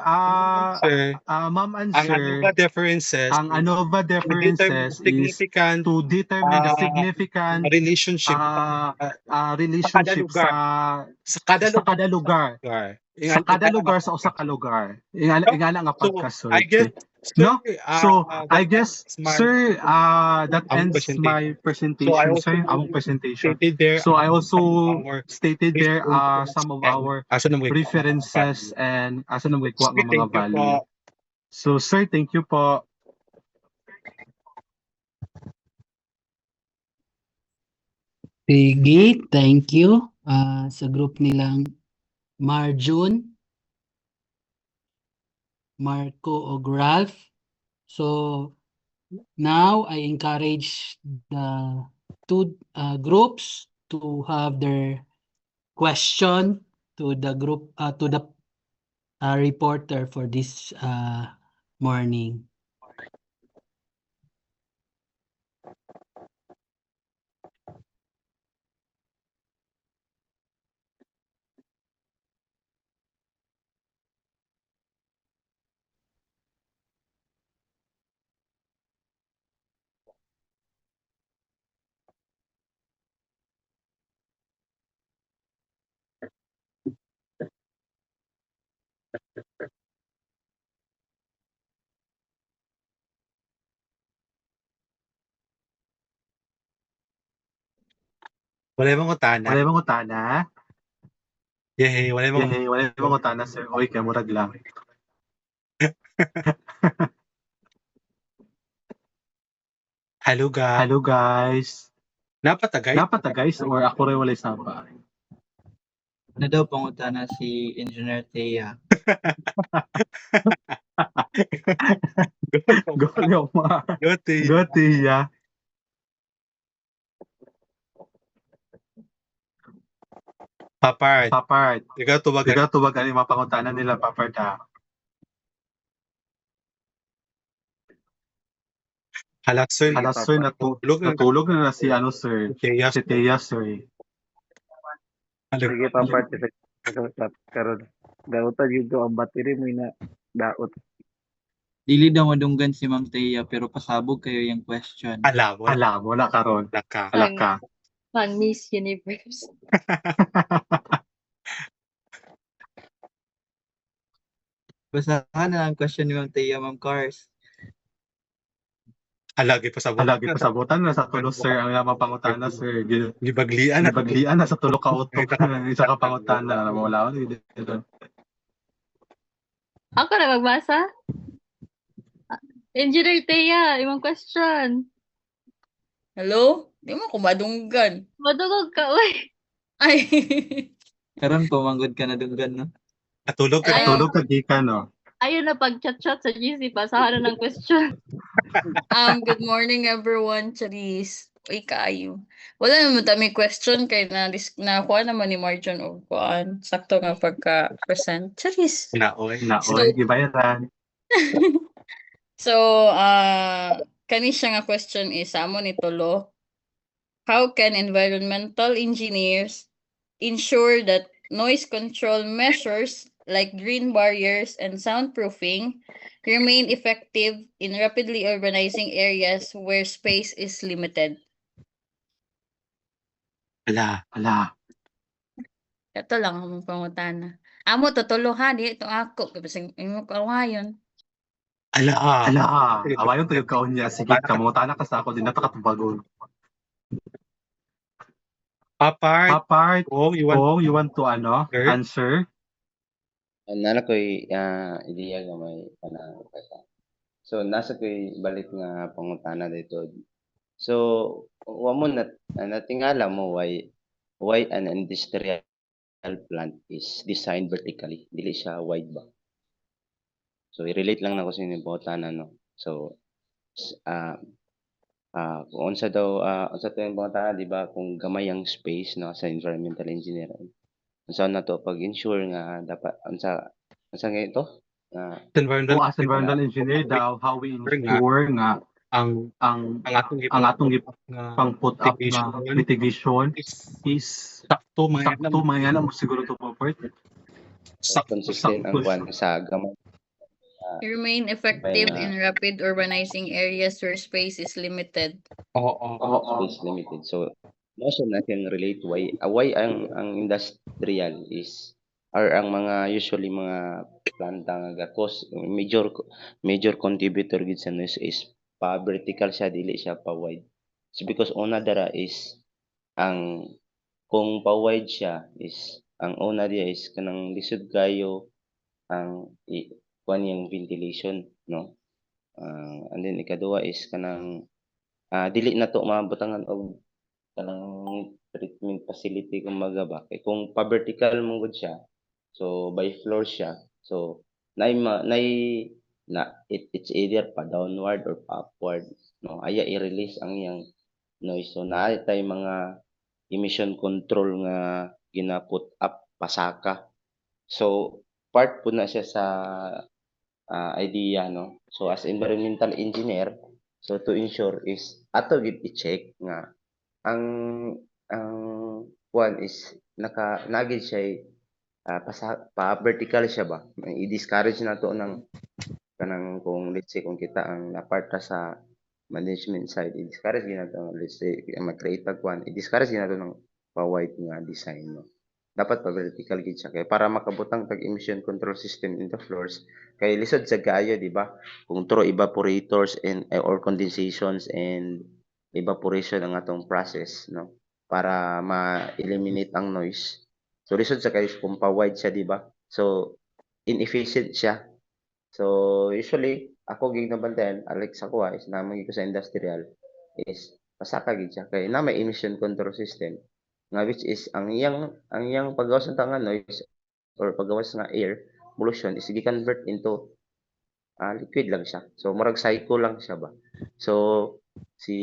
[SPEAKER 2] sir,
[SPEAKER 1] ma'am and
[SPEAKER 2] ang
[SPEAKER 1] sir,
[SPEAKER 2] ANOVA differences,
[SPEAKER 1] ang ANOVA differences is
[SPEAKER 2] significant
[SPEAKER 1] to determine the
[SPEAKER 2] ah,
[SPEAKER 1] significant
[SPEAKER 2] relationship
[SPEAKER 1] relationship
[SPEAKER 2] lugar.
[SPEAKER 1] sa
[SPEAKER 2] kada
[SPEAKER 1] kada lugar. Sa kada lugar sa usa ka lugar. Ingala nga
[SPEAKER 2] So,
[SPEAKER 1] pagka-search.
[SPEAKER 2] I guess,
[SPEAKER 1] No? So, I
[SPEAKER 2] that
[SPEAKER 1] guess,
[SPEAKER 2] ends my
[SPEAKER 1] sir, that
[SPEAKER 2] Among
[SPEAKER 1] ends my presentation,
[SPEAKER 2] So, I also
[SPEAKER 1] sir. Among presentation.
[SPEAKER 2] stated there,
[SPEAKER 1] So, I also
[SPEAKER 2] our
[SPEAKER 1] stated there some of our
[SPEAKER 2] asa na mo
[SPEAKER 1] references and asa na magkuha ng mga
[SPEAKER 2] Thank you
[SPEAKER 1] value.
[SPEAKER 2] po.
[SPEAKER 1] So, sir, thank you po.
[SPEAKER 4] Sige, thank you sa group nilang Marjun, Marco o Ralph. So now I encourage the two groups to have their question to the group to the reporter for this morning.
[SPEAKER 2] Wala mong utana.
[SPEAKER 1] Wala mong utana?
[SPEAKER 2] Yehey, wala mong
[SPEAKER 1] Yehey, wala mong utana, sir. Oy, kay murag lang.
[SPEAKER 2] Hello guys.
[SPEAKER 1] Hello guys.
[SPEAKER 2] Napata
[SPEAKER 1] guys or ako rin walay sapa.
[SPEAKER 5] Ano daw pangutana si Engineer Thea?
[SPEAKER 1] Go niyo ma.
[SPEAKER 2] Goti.
[SPEAKER 1] Tiya.
[SPEAKER 2] Papart.
[SPEAKER 1] Ikaw tubag ani mapangutanan nila papart ha.
[SPEAKER 2] Halat sir,
[SPEAKER 1] natulog na si ano sir. Si Thea sir.
[SPEAKER 6] Sige, papart karon. Dautan yun ang battery mo na daot.
[SPEAKER 5] Dili daw madunggan si Ma'am Thea pero pasabog kayo yung question.
[SPEAKER 2] Alam,
[SPEAKER 1] wala karon.
[SPEAKER 2] Laka.
[SPEAKER 7] Pang Miss Universe.
[SPEAKER 5] Basahan na ang question ni Ma'am Thea, Ma'am Cars.
[SPEAKER 2] Alagi
[SPEAKER 1] pasabutan na sa tulo sir ang lamang pangutana sir.
[SPEAKER 2] Gibaglian
[SPEAKER 1] na sa tulo ka utok isa ka pangutana na mawala ko dito.
[SPEAKER 7] Ako na magbasa? Engineer Thea, imong question.
[SPEAKER 8] Hello? Di mo ko madunggan.
[SPEAKER 7] Madugog ka, uy.
[SPEAKER 8] Ay.
[SPEAKER 5] Karon pumanggod ka na dunggan, no?
[SPEAKER 2] Natulog ka.
[SPEAKER 1] Tulog ka gikan no.
[SPEAKER 7] Ayun na pag-chat-chat sa GC, basahan na ng question.
[SPEAKER 8] Good morning everyone, Charis. Uy, kayo. Wala naman may question kay nakuha naman ni Marjon o kuan. Sakto nga pagka-present. Charis.
[SPEAKER 1] Naoy, gibayaran.
[SPEAKER 8] So, kani siya nga question is amo ni Tolo. How can environmental engineers ensure that noise control measures like green barriers and soundproofing remain effective in rapidly urbanizing areas where space is limited?
[SPEAKER 1] Ala.
[SPEAKER 8] Ito lang ang pangutana. Amo tutuluhan ito ako kasi imo kawayon.
[SPEAKER 1] Ala. Awayon tayo kaon niya. Sige, kamutana ka sa ako din napakatubagon. Papart. You want to answer?
[SPEAKER 3] Nana ko'y ideya nga may panahon ka. So nasa ko'y balik nga pangutana dito. So wa mo natingala mo why an industrial plant is designed vertically, dili siya wide ba? So i-relate lang nako sa inyong pangutana no. So Kung unsa daw unsa to yung mga tanan, di ba, kung gamay ang space no sa environmental engineering. Unsa na to pag-ensure nga dapat unsa nga ito?
[SPEAKER 1] O as environmental engineer daw, how we ensure nga
[SPEAKER 2] ang
[SPEAKER 1] ang
[SPEAKER 2] atong
[SPEAKER 1] atong
[SPEAKER 2] nga
[SPEAKER 1] pang-put up
[SPEAKER 2] mitigation
[SPEAKER 1] na mitigation is
[SPEAKER 2] sakto mga
[SPEAKER 1] sakto mga mo siguro to po part.
[SPEAKER 3] Consistent ang kwan sa gamay
[SPEAKER 8] Remain effective
[SPEAKER 3] nga
[SPEAKER 8] in rapid urbanizing areas where space is limited.
[SPEAKER 2] Oo.
[SPEAKER 3] space limited. So most na can relate why ang industrial is or ang mga usually mga planta nga cause major contributor gid sa noise is pa vertical siya dili siya pa wide. So because una dara is ang kung pa wide siya is ang una diya is kanang lisod kayo ang kuan yung ventilation no. And then ikaduha is kanang dili na to mabutangan og kanang treatment facility kumbaga ba kay kung pa vertical man gud siya so by floor siya so it's either pa downward or pa upward no aya i-release ang iyang noise so naay tay mga emission control nga gina-put up pasaka so part po na siya sa idea no so as environmental engineer so to ensure is ato gid i-check nga ang ang kuan is nagid siya pa vertical siya ba i-discourage nato ng kanang kung let's say kung kita ang naparta sa management side i-discourage gyud nato let's say mag-create tag kuan i-discourage gyud nato ng pa wide nga design no dapat pa vertical gid siya kay para makabutang tag emission control system in the floors kay lisod sa gayo di ba kung through evaporators and or condensations and evaporation ang atong process no para ma-eliminate ang noise so lisod sa kayo kung pa-wide siya di ba so inefficient siya so usually ako gig nabantayan Alex ako is namang ko sa industrial is pasaka gid siya kay na may emission control system nga which is ang iyang paggawas ng tangan noise or paggawas nga air pollution is gi-convert into liquid lang siya so murag cycle lang siya ba so si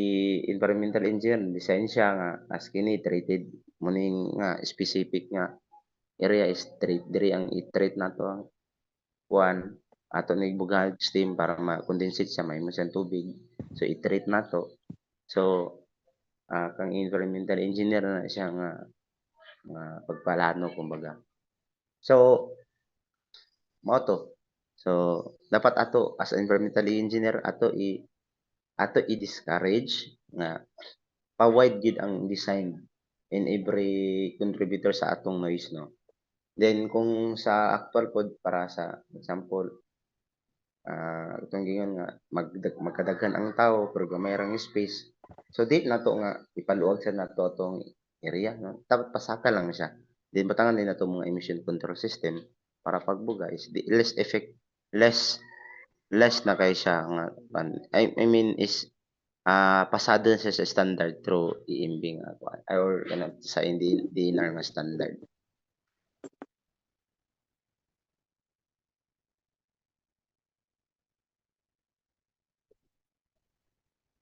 [SPEAKER 3] environmental engineer design siya nga as kini treated muning nga specific nga area is treat diri ang i-treat nato ang kuan ato ni bugad steam para ma-condensate siya may siyang tubig so i-treat nato so kang environmental engineer na siya nga pagpalano kumbaga so mao to so dapat ato as environmental engineer ato i-discourage nga pa-wide gid ang design in every contributor sa atong noise no then kung sa actual pod para sa example itong gingon nga magkadaghan ang tao pero gamay ra ang space so di nato nga ipaluwag sa nato atong area no dapat pasaka lang siya then batangan din nato mga emission control system para pagbuga is less na kay siya nga I mean is pasado na siya sa standard through EMB nga or sa DNR nga standard.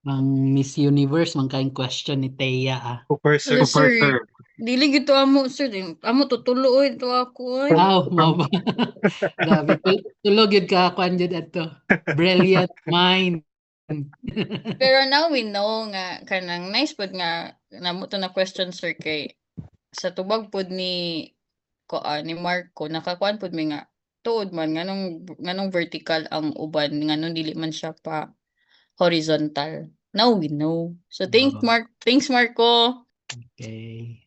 [SPEAKER 4] Ang Miss Universe man kaing question ni Teya
[SPEAKER 2] Super sir.
[SPEAKER 8] Hello,
[SPEAKER 1] Super
[SPEAKER 8] sir.
[SPEAKER 1] sir.
[SPEAKER 8] Dili gito amo sir amo tutulo ito ako ay.
[SPEAKER 4] Mao ba? Grabe tulog yun ka kwan jud adto. Brilliant mind.
[SPEAKER 8] Pero now we know nga kanang nice pod nga namo to na question sir kay sa tubag pod ni ni Marco nakakuan pod mi nga tuod man nganong vertical ang uban nganong dili man siya pa horizontal. Now we know. So thanks Marco.
[SPEAKER 4] Okay.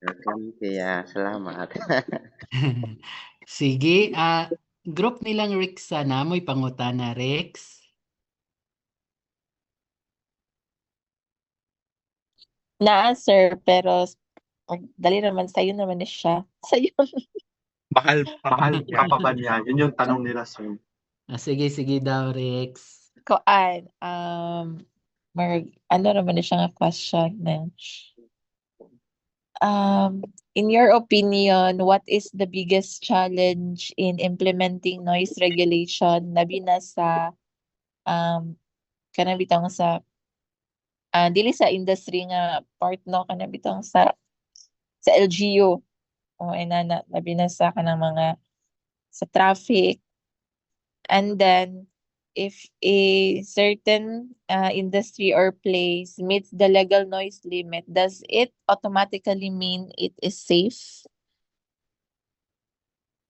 [SPEAKER 3] Welcome kaya salamat.
[SPEAKER 4] Sige, group nilang Rixa na mo'y pangutana Rex.
[SPEAKER 9] Na sir, pero dali naman sa'yo naman siya. Sa'yo.
[SPEAKER 1] Mahal ka pa ba niya? Yun yung tanong nila sir.
[SPEAKER 4] Sige daw Rex.
[SPEAKER 9] Koan, ano naman siya nga question na. In your opinion, what is the biggest challenge in implementing noise regulation labi na sa kanang bitang sa dili sa industry nga part no kana bitong sa LGU o inana labi na sa kanang mga sa traffic. And then if a certain industry or place meets the legal noise limit, does it automatically mean it is safe?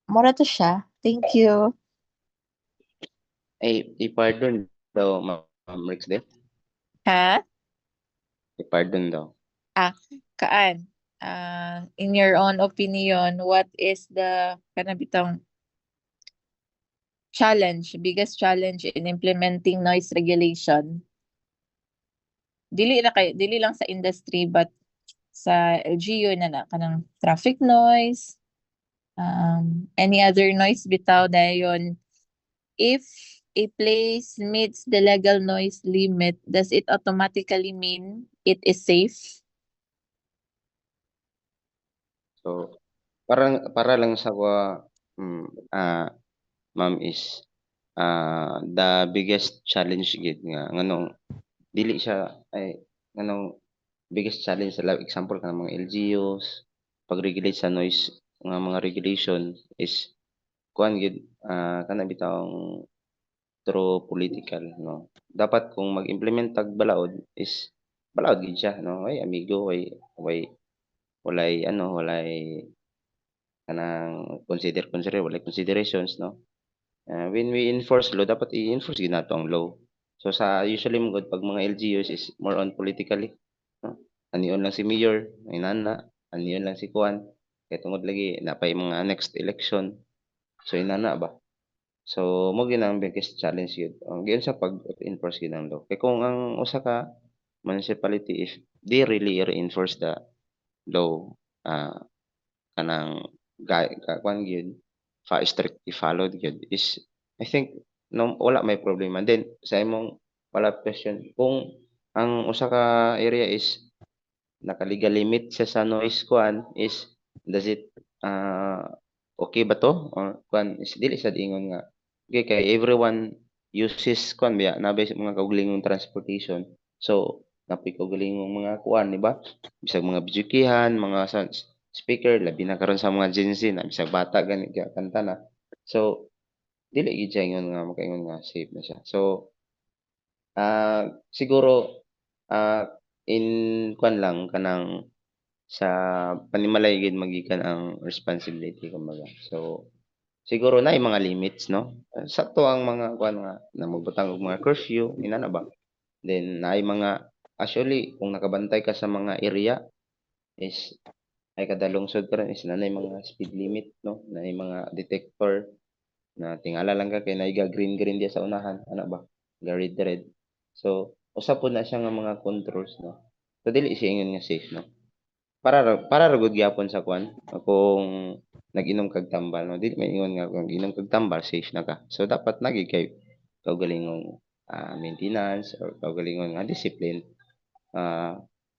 [SPEAKER 9] Mura to siya. Thank you.
[SPEAKER 3] Ay, i-pardon daw, Ma'am Rixdale.
[SPEAKER 9] Ha?
[SPEAKER 3] I-pardon daw.
[SPEAKER 9] Kaan? In your own opinion, what is the kanabitang biggest challenge in implementing noise regulation? Dili lang sa industry but sa LGU na kanang traffic noise, any other noise bitaw dayon. If a place meets the legal noise limit, does it automatically mean it is safe?
[SPEAKER 3] So, para lang sa ma'am is the biggest challenge gid nga nganong dili siya ay nganong biggest challenge sa example kanang mga LGUs pag-regulate sa noise nga mga regulation is kuan gid kana bitawng through political no. Dapat kung mag-implement tag balaod is balaod gid siya no. Ay amigo walay kanang walay considerations no. When we enforce law, dapat i-enforce gid nato ang law. So sa usually mo pag mga LGUs is more on politically, no? Anion lang si mayor, inana, anion lang si kuan. Kay tungod lagi napay mga next election. So inana ba? So mo gyud ang biggest challenge yun. Ang giyon sa pag-enforce gid ang law. Kay kung ang usa ka municipality if they really reinforce the law, kanang kuan gyud strictly followed gyud is I think no wala may problema. Then sa imong follow-up question kung ang usa ka area is naka-legal limit siya sa noise kuan is does it okay ba to or kuan is dili sad ingon nga okay kay everyone uses kuan biya nabay mga kaugalingong transportation. So napay kaugalingong mga kuan di ba? Bisag mga bijukihan, mga speaker labi na karon sa mga Gen Z na bisag bata gani kanta na. So dili gid siya ingon nga makaingon nga safe na siya. So siguro in kuan lang kanang sa panimalay gid magikan ang responsibility kumbaga. So siguro na mga limits no. Sakto ang mga kuan nga na magbutang og mga curfew inana ba. Then naay mga actually kung nakabantay ka sa mga area is ay kada lungsod karon is nanay mga speed limit no, nanay mga detector na tingala lang ka kay naiga green diya sa unahan ana ba ga red. So usa po na siya nga mga controls no. So dili siya ingon nga safe no. Para ra gud gyapon sa kwan kung nag-inom kag tambal no dili may ingon nga kung inom kag tambal safe na ka. So dapat nagi kay kaugalingong maintenance or kaugalingon nga discipline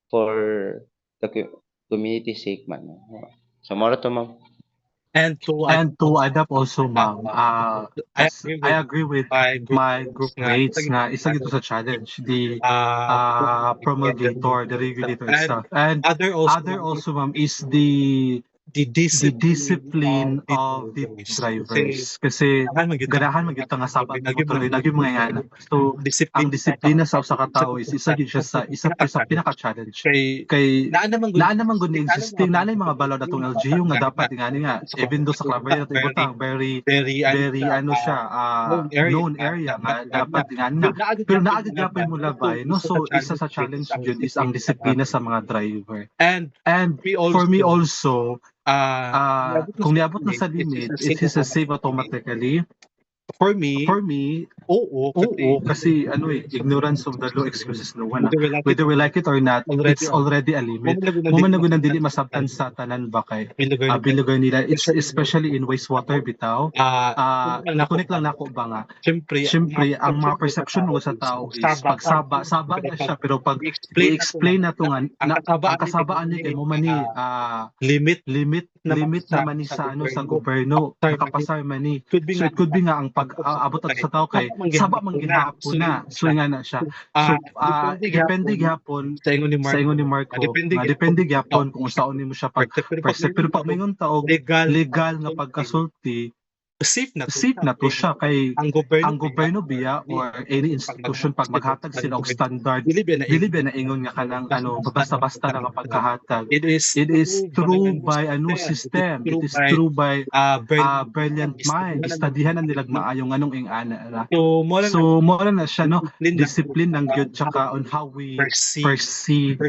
[SPEAKER 3] for the community sake man. So mora to ma'am.
[SPEAKER 2] And to
[SPEAKER 1] add up also, ma'am, I agree with my group mates na isa gito sa challenge, the promulgator, the regulator itself. And other also, ma'am, is the discipline of the drivers. Kasi ganahan man gyud nga sabat ng motor lagi mga yan. So ang disiplina sa usa ka tawo is isa gid siya sa pinaka-challenge. Kay naa naman gud existing naa mga balaod atong LGU nga dapat ngani nga even though sa Claveria nato ibutang very ano siya known area nga dapat ngani na pero naa gid gyapon mo labay no. So isa sa challenge jud is ang disiplina sa mga driver. And for me also kung niabot na sa limit, it is a save automatically. For me, oo, kasi ignorance of the law excuses no one. Whether we like it or not, it's already a limit. Mo man nagun dili masabtan sa tanan ba kay bilugar nila, it's especially in wastewater bitaw. Nakunik lang nako ba nga. Syempre, ang mga perception mo sa tao is pagsaba na siya pero pag i-explain na to nga ang kasabaan ni kay mo man ni limit naman ni sa sa gobyerno nakapasar man ni. So it could be nga ang pag abot ato sa tao kay saba man gihapon na. So nga na siya. So depende gyapon
[SPEAKER 2] sa ingon ni
[SPEAKER 1] sa ingon ni Marco, nga depende gyapon kung unsaon nimo siya pag perceive. Pero pag mingon taog legal nga pagkasulti,
[SPEAKER 2] safe na
[SPEAKER 1] safe na to siya kay
[SPEAKER 2] ang
[SPEAKER 1] ang gobyerno biya or any institution pag maghatag sila og standard, dili ba na ingon nga kanang basta-basta na nga pagkahatag.
[SPEAKER 2] it
[SPEAKER 1] is true by system. It is true by brilliant mind. Studihan na nilag maayo nganong ingana.
[SPEAKER 2] so
[SPEAKER 1] mo na siya no, discipline ng gyud tsaka on how we perceive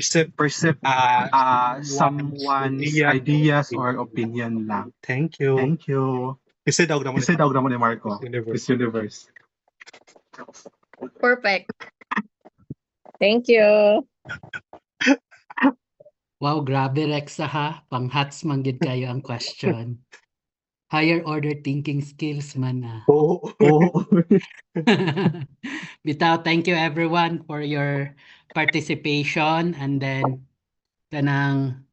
[SPEAKER 1] someone's ideas or opinion lang.
[SPEAKER 2] thank you kasi daw naman
[SPEAKER 1] ni Marco, Miss Universe.
[SPEAKER 8] Perfect.
[SPEAKER 9] Thank you.
[SPEAKER 4] Wow, grabe Rexa ha. Pang-hats man gid kayo ang question. Higher order thinking skills man na.
[SPEAKER 1] Oh.
[SPEAKER 4] Bitaw, thank you everyone for your participation, and then kanang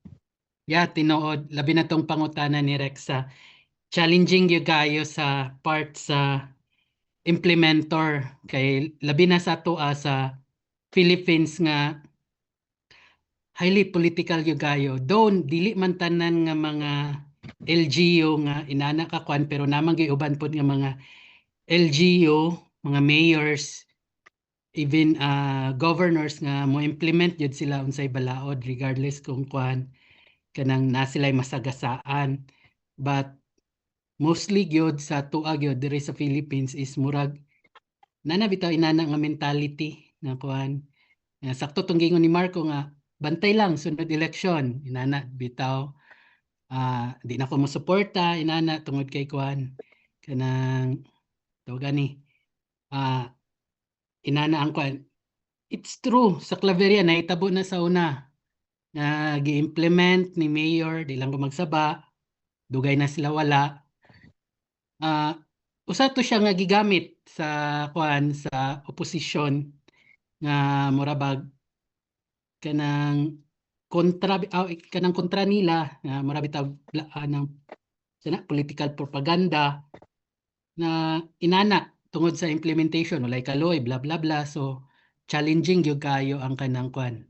[SPEAKER 4] tinuod labi na tong pangutana ni Rexa. Challenging yung kayo sa part sa implementor kay labi na sa tuwa sa Philippines nga highly political yung kayo. Doon dili man tanan nga mga LGU nga inana ka kwan, pero namang giuban pod nga mga LGU, mga mayors, even governors nga mo implement yun sila unsay balaod regardless kung kwan kanang na sila'y masagasaan. But mostly gyud sa tuwa gyud diri sa Philippines is murag bitaw inana nga mentality na kuan. Sakto tong gingon ni Marco nga bantay lang sunod election, inana bitaw di na ko mo suporta inana tungod kay kuan kanang gani inana ang kuan. It's true sa Claveria nahitabo na sa una na gi-implement ni mayor, di lang ko magsaba, dugay na sila wala. Usa to siya nga gigamit sa kuan sa oposisyon nga murabag kanang kontra nila nga murabag tawag ng political propaganda na inana tungod sa implementation walay kaloy bla bla bla. So challenging gyud kayo ang kanang kuan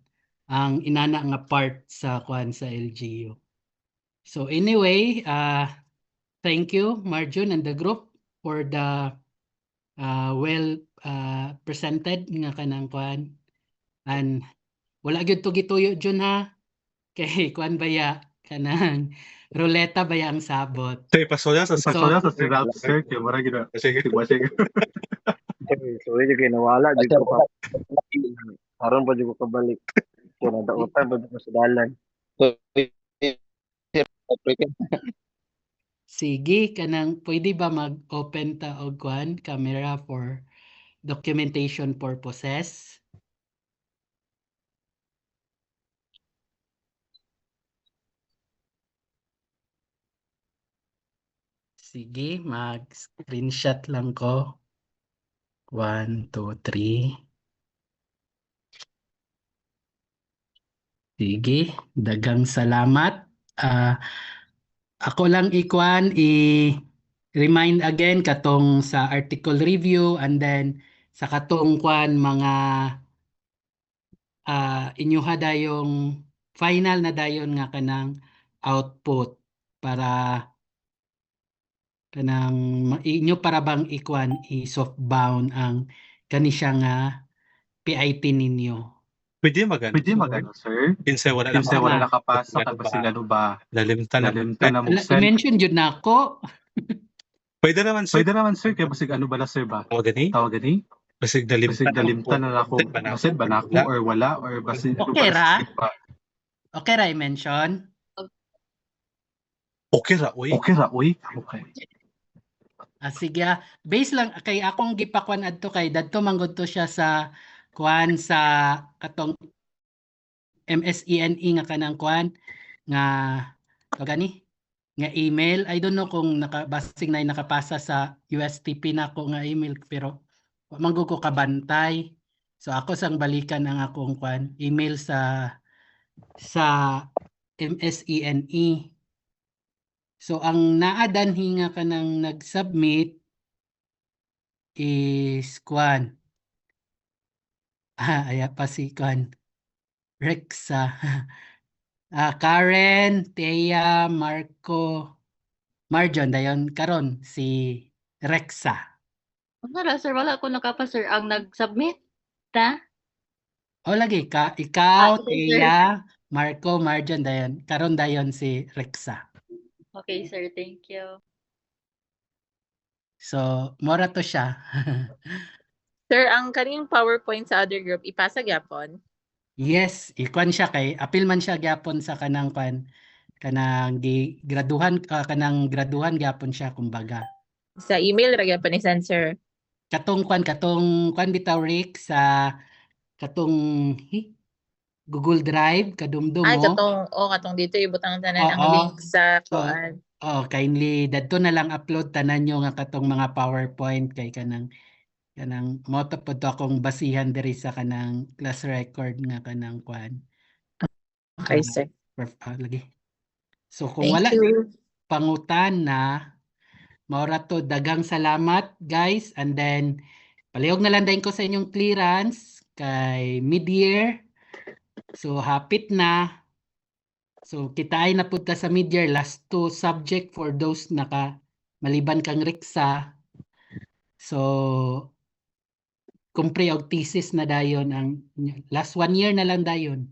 [SPEAKER 4] ang inana nga part sa kuan sa LGU. So anyway, thank you Marjon and the group for the presented nga kanang kuan, and wala gyud to gituyo Jun ha kay kuan baya kanang ruleta baya ang sabot.
[SPEAKER 2] pasola sa
[SPEAKER 1] Ralph sir kay mura gid. Sige.
[SPEAKER 6] So yun yung nawala di ko pa karon pa di ko kabalik so nadautan pa di ko sa dalan.
[SPEAKER 4] Sige kanang pwede ba mag-open ta og kuan camera for documentation purposes? Sige, mag-screenshot lang ko. 1, 2, 3. Sige, dagang salamat. Ako lang i-remind again katong sa article review, and then sa katong kwan mga inyuha dayong final na dayon nga kanang output para kanang inyo para bang i-softbound ang kani siya nga PIP ninyo.
[SPEAKER 2] Pwede magano
[SPEAKER 1] sir.
[SPEAKER 2] Kinsa wala
[SPEAKER 1] nakapasa kag basig ano ba
[SPEAKER 2] lalimtan
[SPEAKER 1] na mo send.
[SPEAKER 4] I-mention jud nako.
[SPEAKER 2] Pwede naman
[SPEAKER 1] sir kay basig ano bala sir ba
[SPEAKER 2] tawag gani basig
[SPEAKER 1] dalimtan na ako basig ba nako or wala or basig
[SPEAKER 4] okay ra i-mention.
[SPEAKER 2] Okay ra oy.
[SPEAKER 1] Okay.
[SPEAKER 4] Sige, base lang kay akong gipakwan adto kay dadto manggod to siya sa kuan sa katong MSENE nga kanang kuan nga gani nga email. I don't know kung basig na nakapasa sa USTP na ako nga email, pero manggod ko kabantay. So ako sang balikan ang akong kuan email sa MSENE. So ang naadanhi nga kanang nag-submit is Kwan. Aya pa si Kwan. Rexa. Karen, Thea, Marco, Marjon, dayon karon si Rexa.
[SPEAKER 7] Wala, sir. Wala ko nakapa, sir. Ang nag-submit. Ta?
[SPEAKER 4] O lagi ka, ikaw,
[SPEAKER 7] Okay, sir.
[SPEAKER 4] Thea, Marco, Marjon, dayon karon dayon si Rexa.
[SPEAKER 7] Okay, sir. Thank you.
[SPEAKER 4] So, mora to siya.
[SPEAKER 9] Sir, ang kaning PowerPoint sa other group, ipasa gyapon.
[SPEAKER 4] Yes, ikwan siya kay apil man siya gyapon sa kanang kanang kanang graduhan gyapon siya kumbaga.
[SPEAKER 9] Sa email ra gyapon ni send, sir.
[SPEAKER 4] Katong kwan bitaw Rick sa katong Google Drive kadumdum
[SPEAKER 9] Ay,
[SPEAKER 4] mo.
[SPEAKER 9] katong dito ibutang tanan ang
[SPEAKER 4] Oo.
[SPEAKER 9] link sa
[SPEAKER 4] So,
[SPEAKER 9] kuan.
[SPEAKER 4] kindly dadto na lang upload tanan nyo nga katong mga PowerPoint kay kanang mo to pod akong basihan diri sa kanang class record nga kanang kwan.
[SPEAKER 9] Okay, sir.
[SPEAKER 4] Lagi. So kung
[SPEAKER 9] Thank
[SPEAKER 4] wala
[SPEAKER 9] you.
[SPEAKER 4] pangutan na maura to dagang salamat guys, and then palihog na lang din ko sa inyong clearance kay mid-year. So hapit na. So kita ay napunta sa mid-year, last 2 subject for those maliban kang Riksa. So kumpre og thesis na dayon ang last 1 year na lang dayon.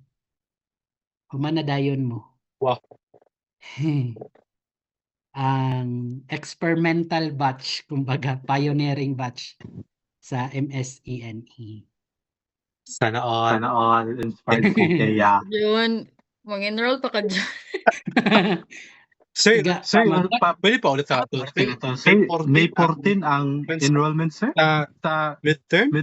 [SPEAKER 4] Human na dayon mo.
[SPEAKER 2] Wow.
[SPEAKER 4] Ang experimental batch, kumbaga pioneering batch sa MSENE.
[SPEAKER 2] Sana all.
[SPEAKER 1] Sana all inspired po kaya.
[SPEAKER 8] Yun, mag-enroll pa ka dyan.
[SPEAKER 2] Sir,
[SPEAKER 1] Sir,
[SPEAKER 2] pwede pa ulit sa ato.
[SPEAKER 1] Sir, May 14 ang enrollment, sir? Sa
[SPEAKER 2] Midterm?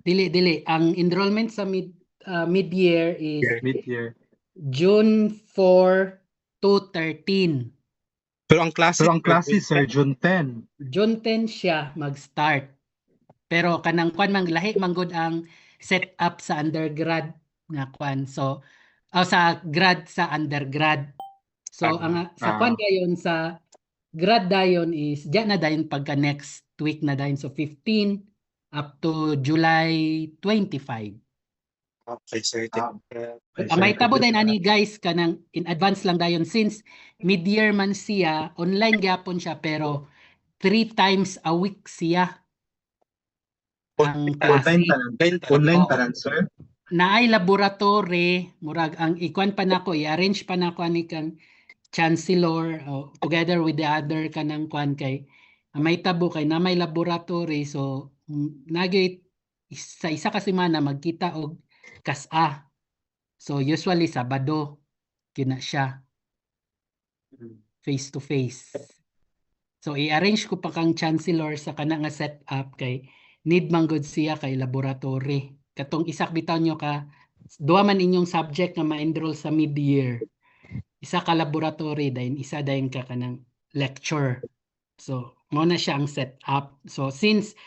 [SPEAKER 4] Dili. Ang enrollment sa mid-year is
[SPEAKER 1] Mid-year.
[SPEAKER 4] June 4 to 13.
[SPEAKER 2] Pero ang klase,
[SPEAKER 1] Sir, June 10.
[SPEAKER 4] June 10 siya mag-start. Pero kanang kwan lahi manggod ang setup sa undergrad nga kwan. So sa grad sa undergrad. So sa kwan dayon sa grad dayon is diyan na dayon pagka next week na dayon, so 15 up to July 25.
[SPEAKER 2] Okay, sir.
[SPEAKER 4] May tabo din ani guys kanang in advance lang dayon since mid-year man siya, online gyapon siya pero 3 times a week siya ang klase.
[SPEAKER 1] Online tanan, sir?
[SPEAKER 4] Naay laboratory, murag ang ikwan pa nako, i-arrange pa nako ani kang chancellor together with the other kanang kwan kay may tabo kay na may laboratory, so nagay sa isa ka semana magkita og kas-a. So usually Sabado kina siya face to face. So i-arrange ko pa kang chancellor sa kana nga setup kay need man gud siya kay laboratory. Katong isak bitaw nyo ka duha man inyong subject nga ma-enroll sa mid-year. Isa ka laboratory dayon isa dayon ka kanang lecture. So mo na siya ang setup. So since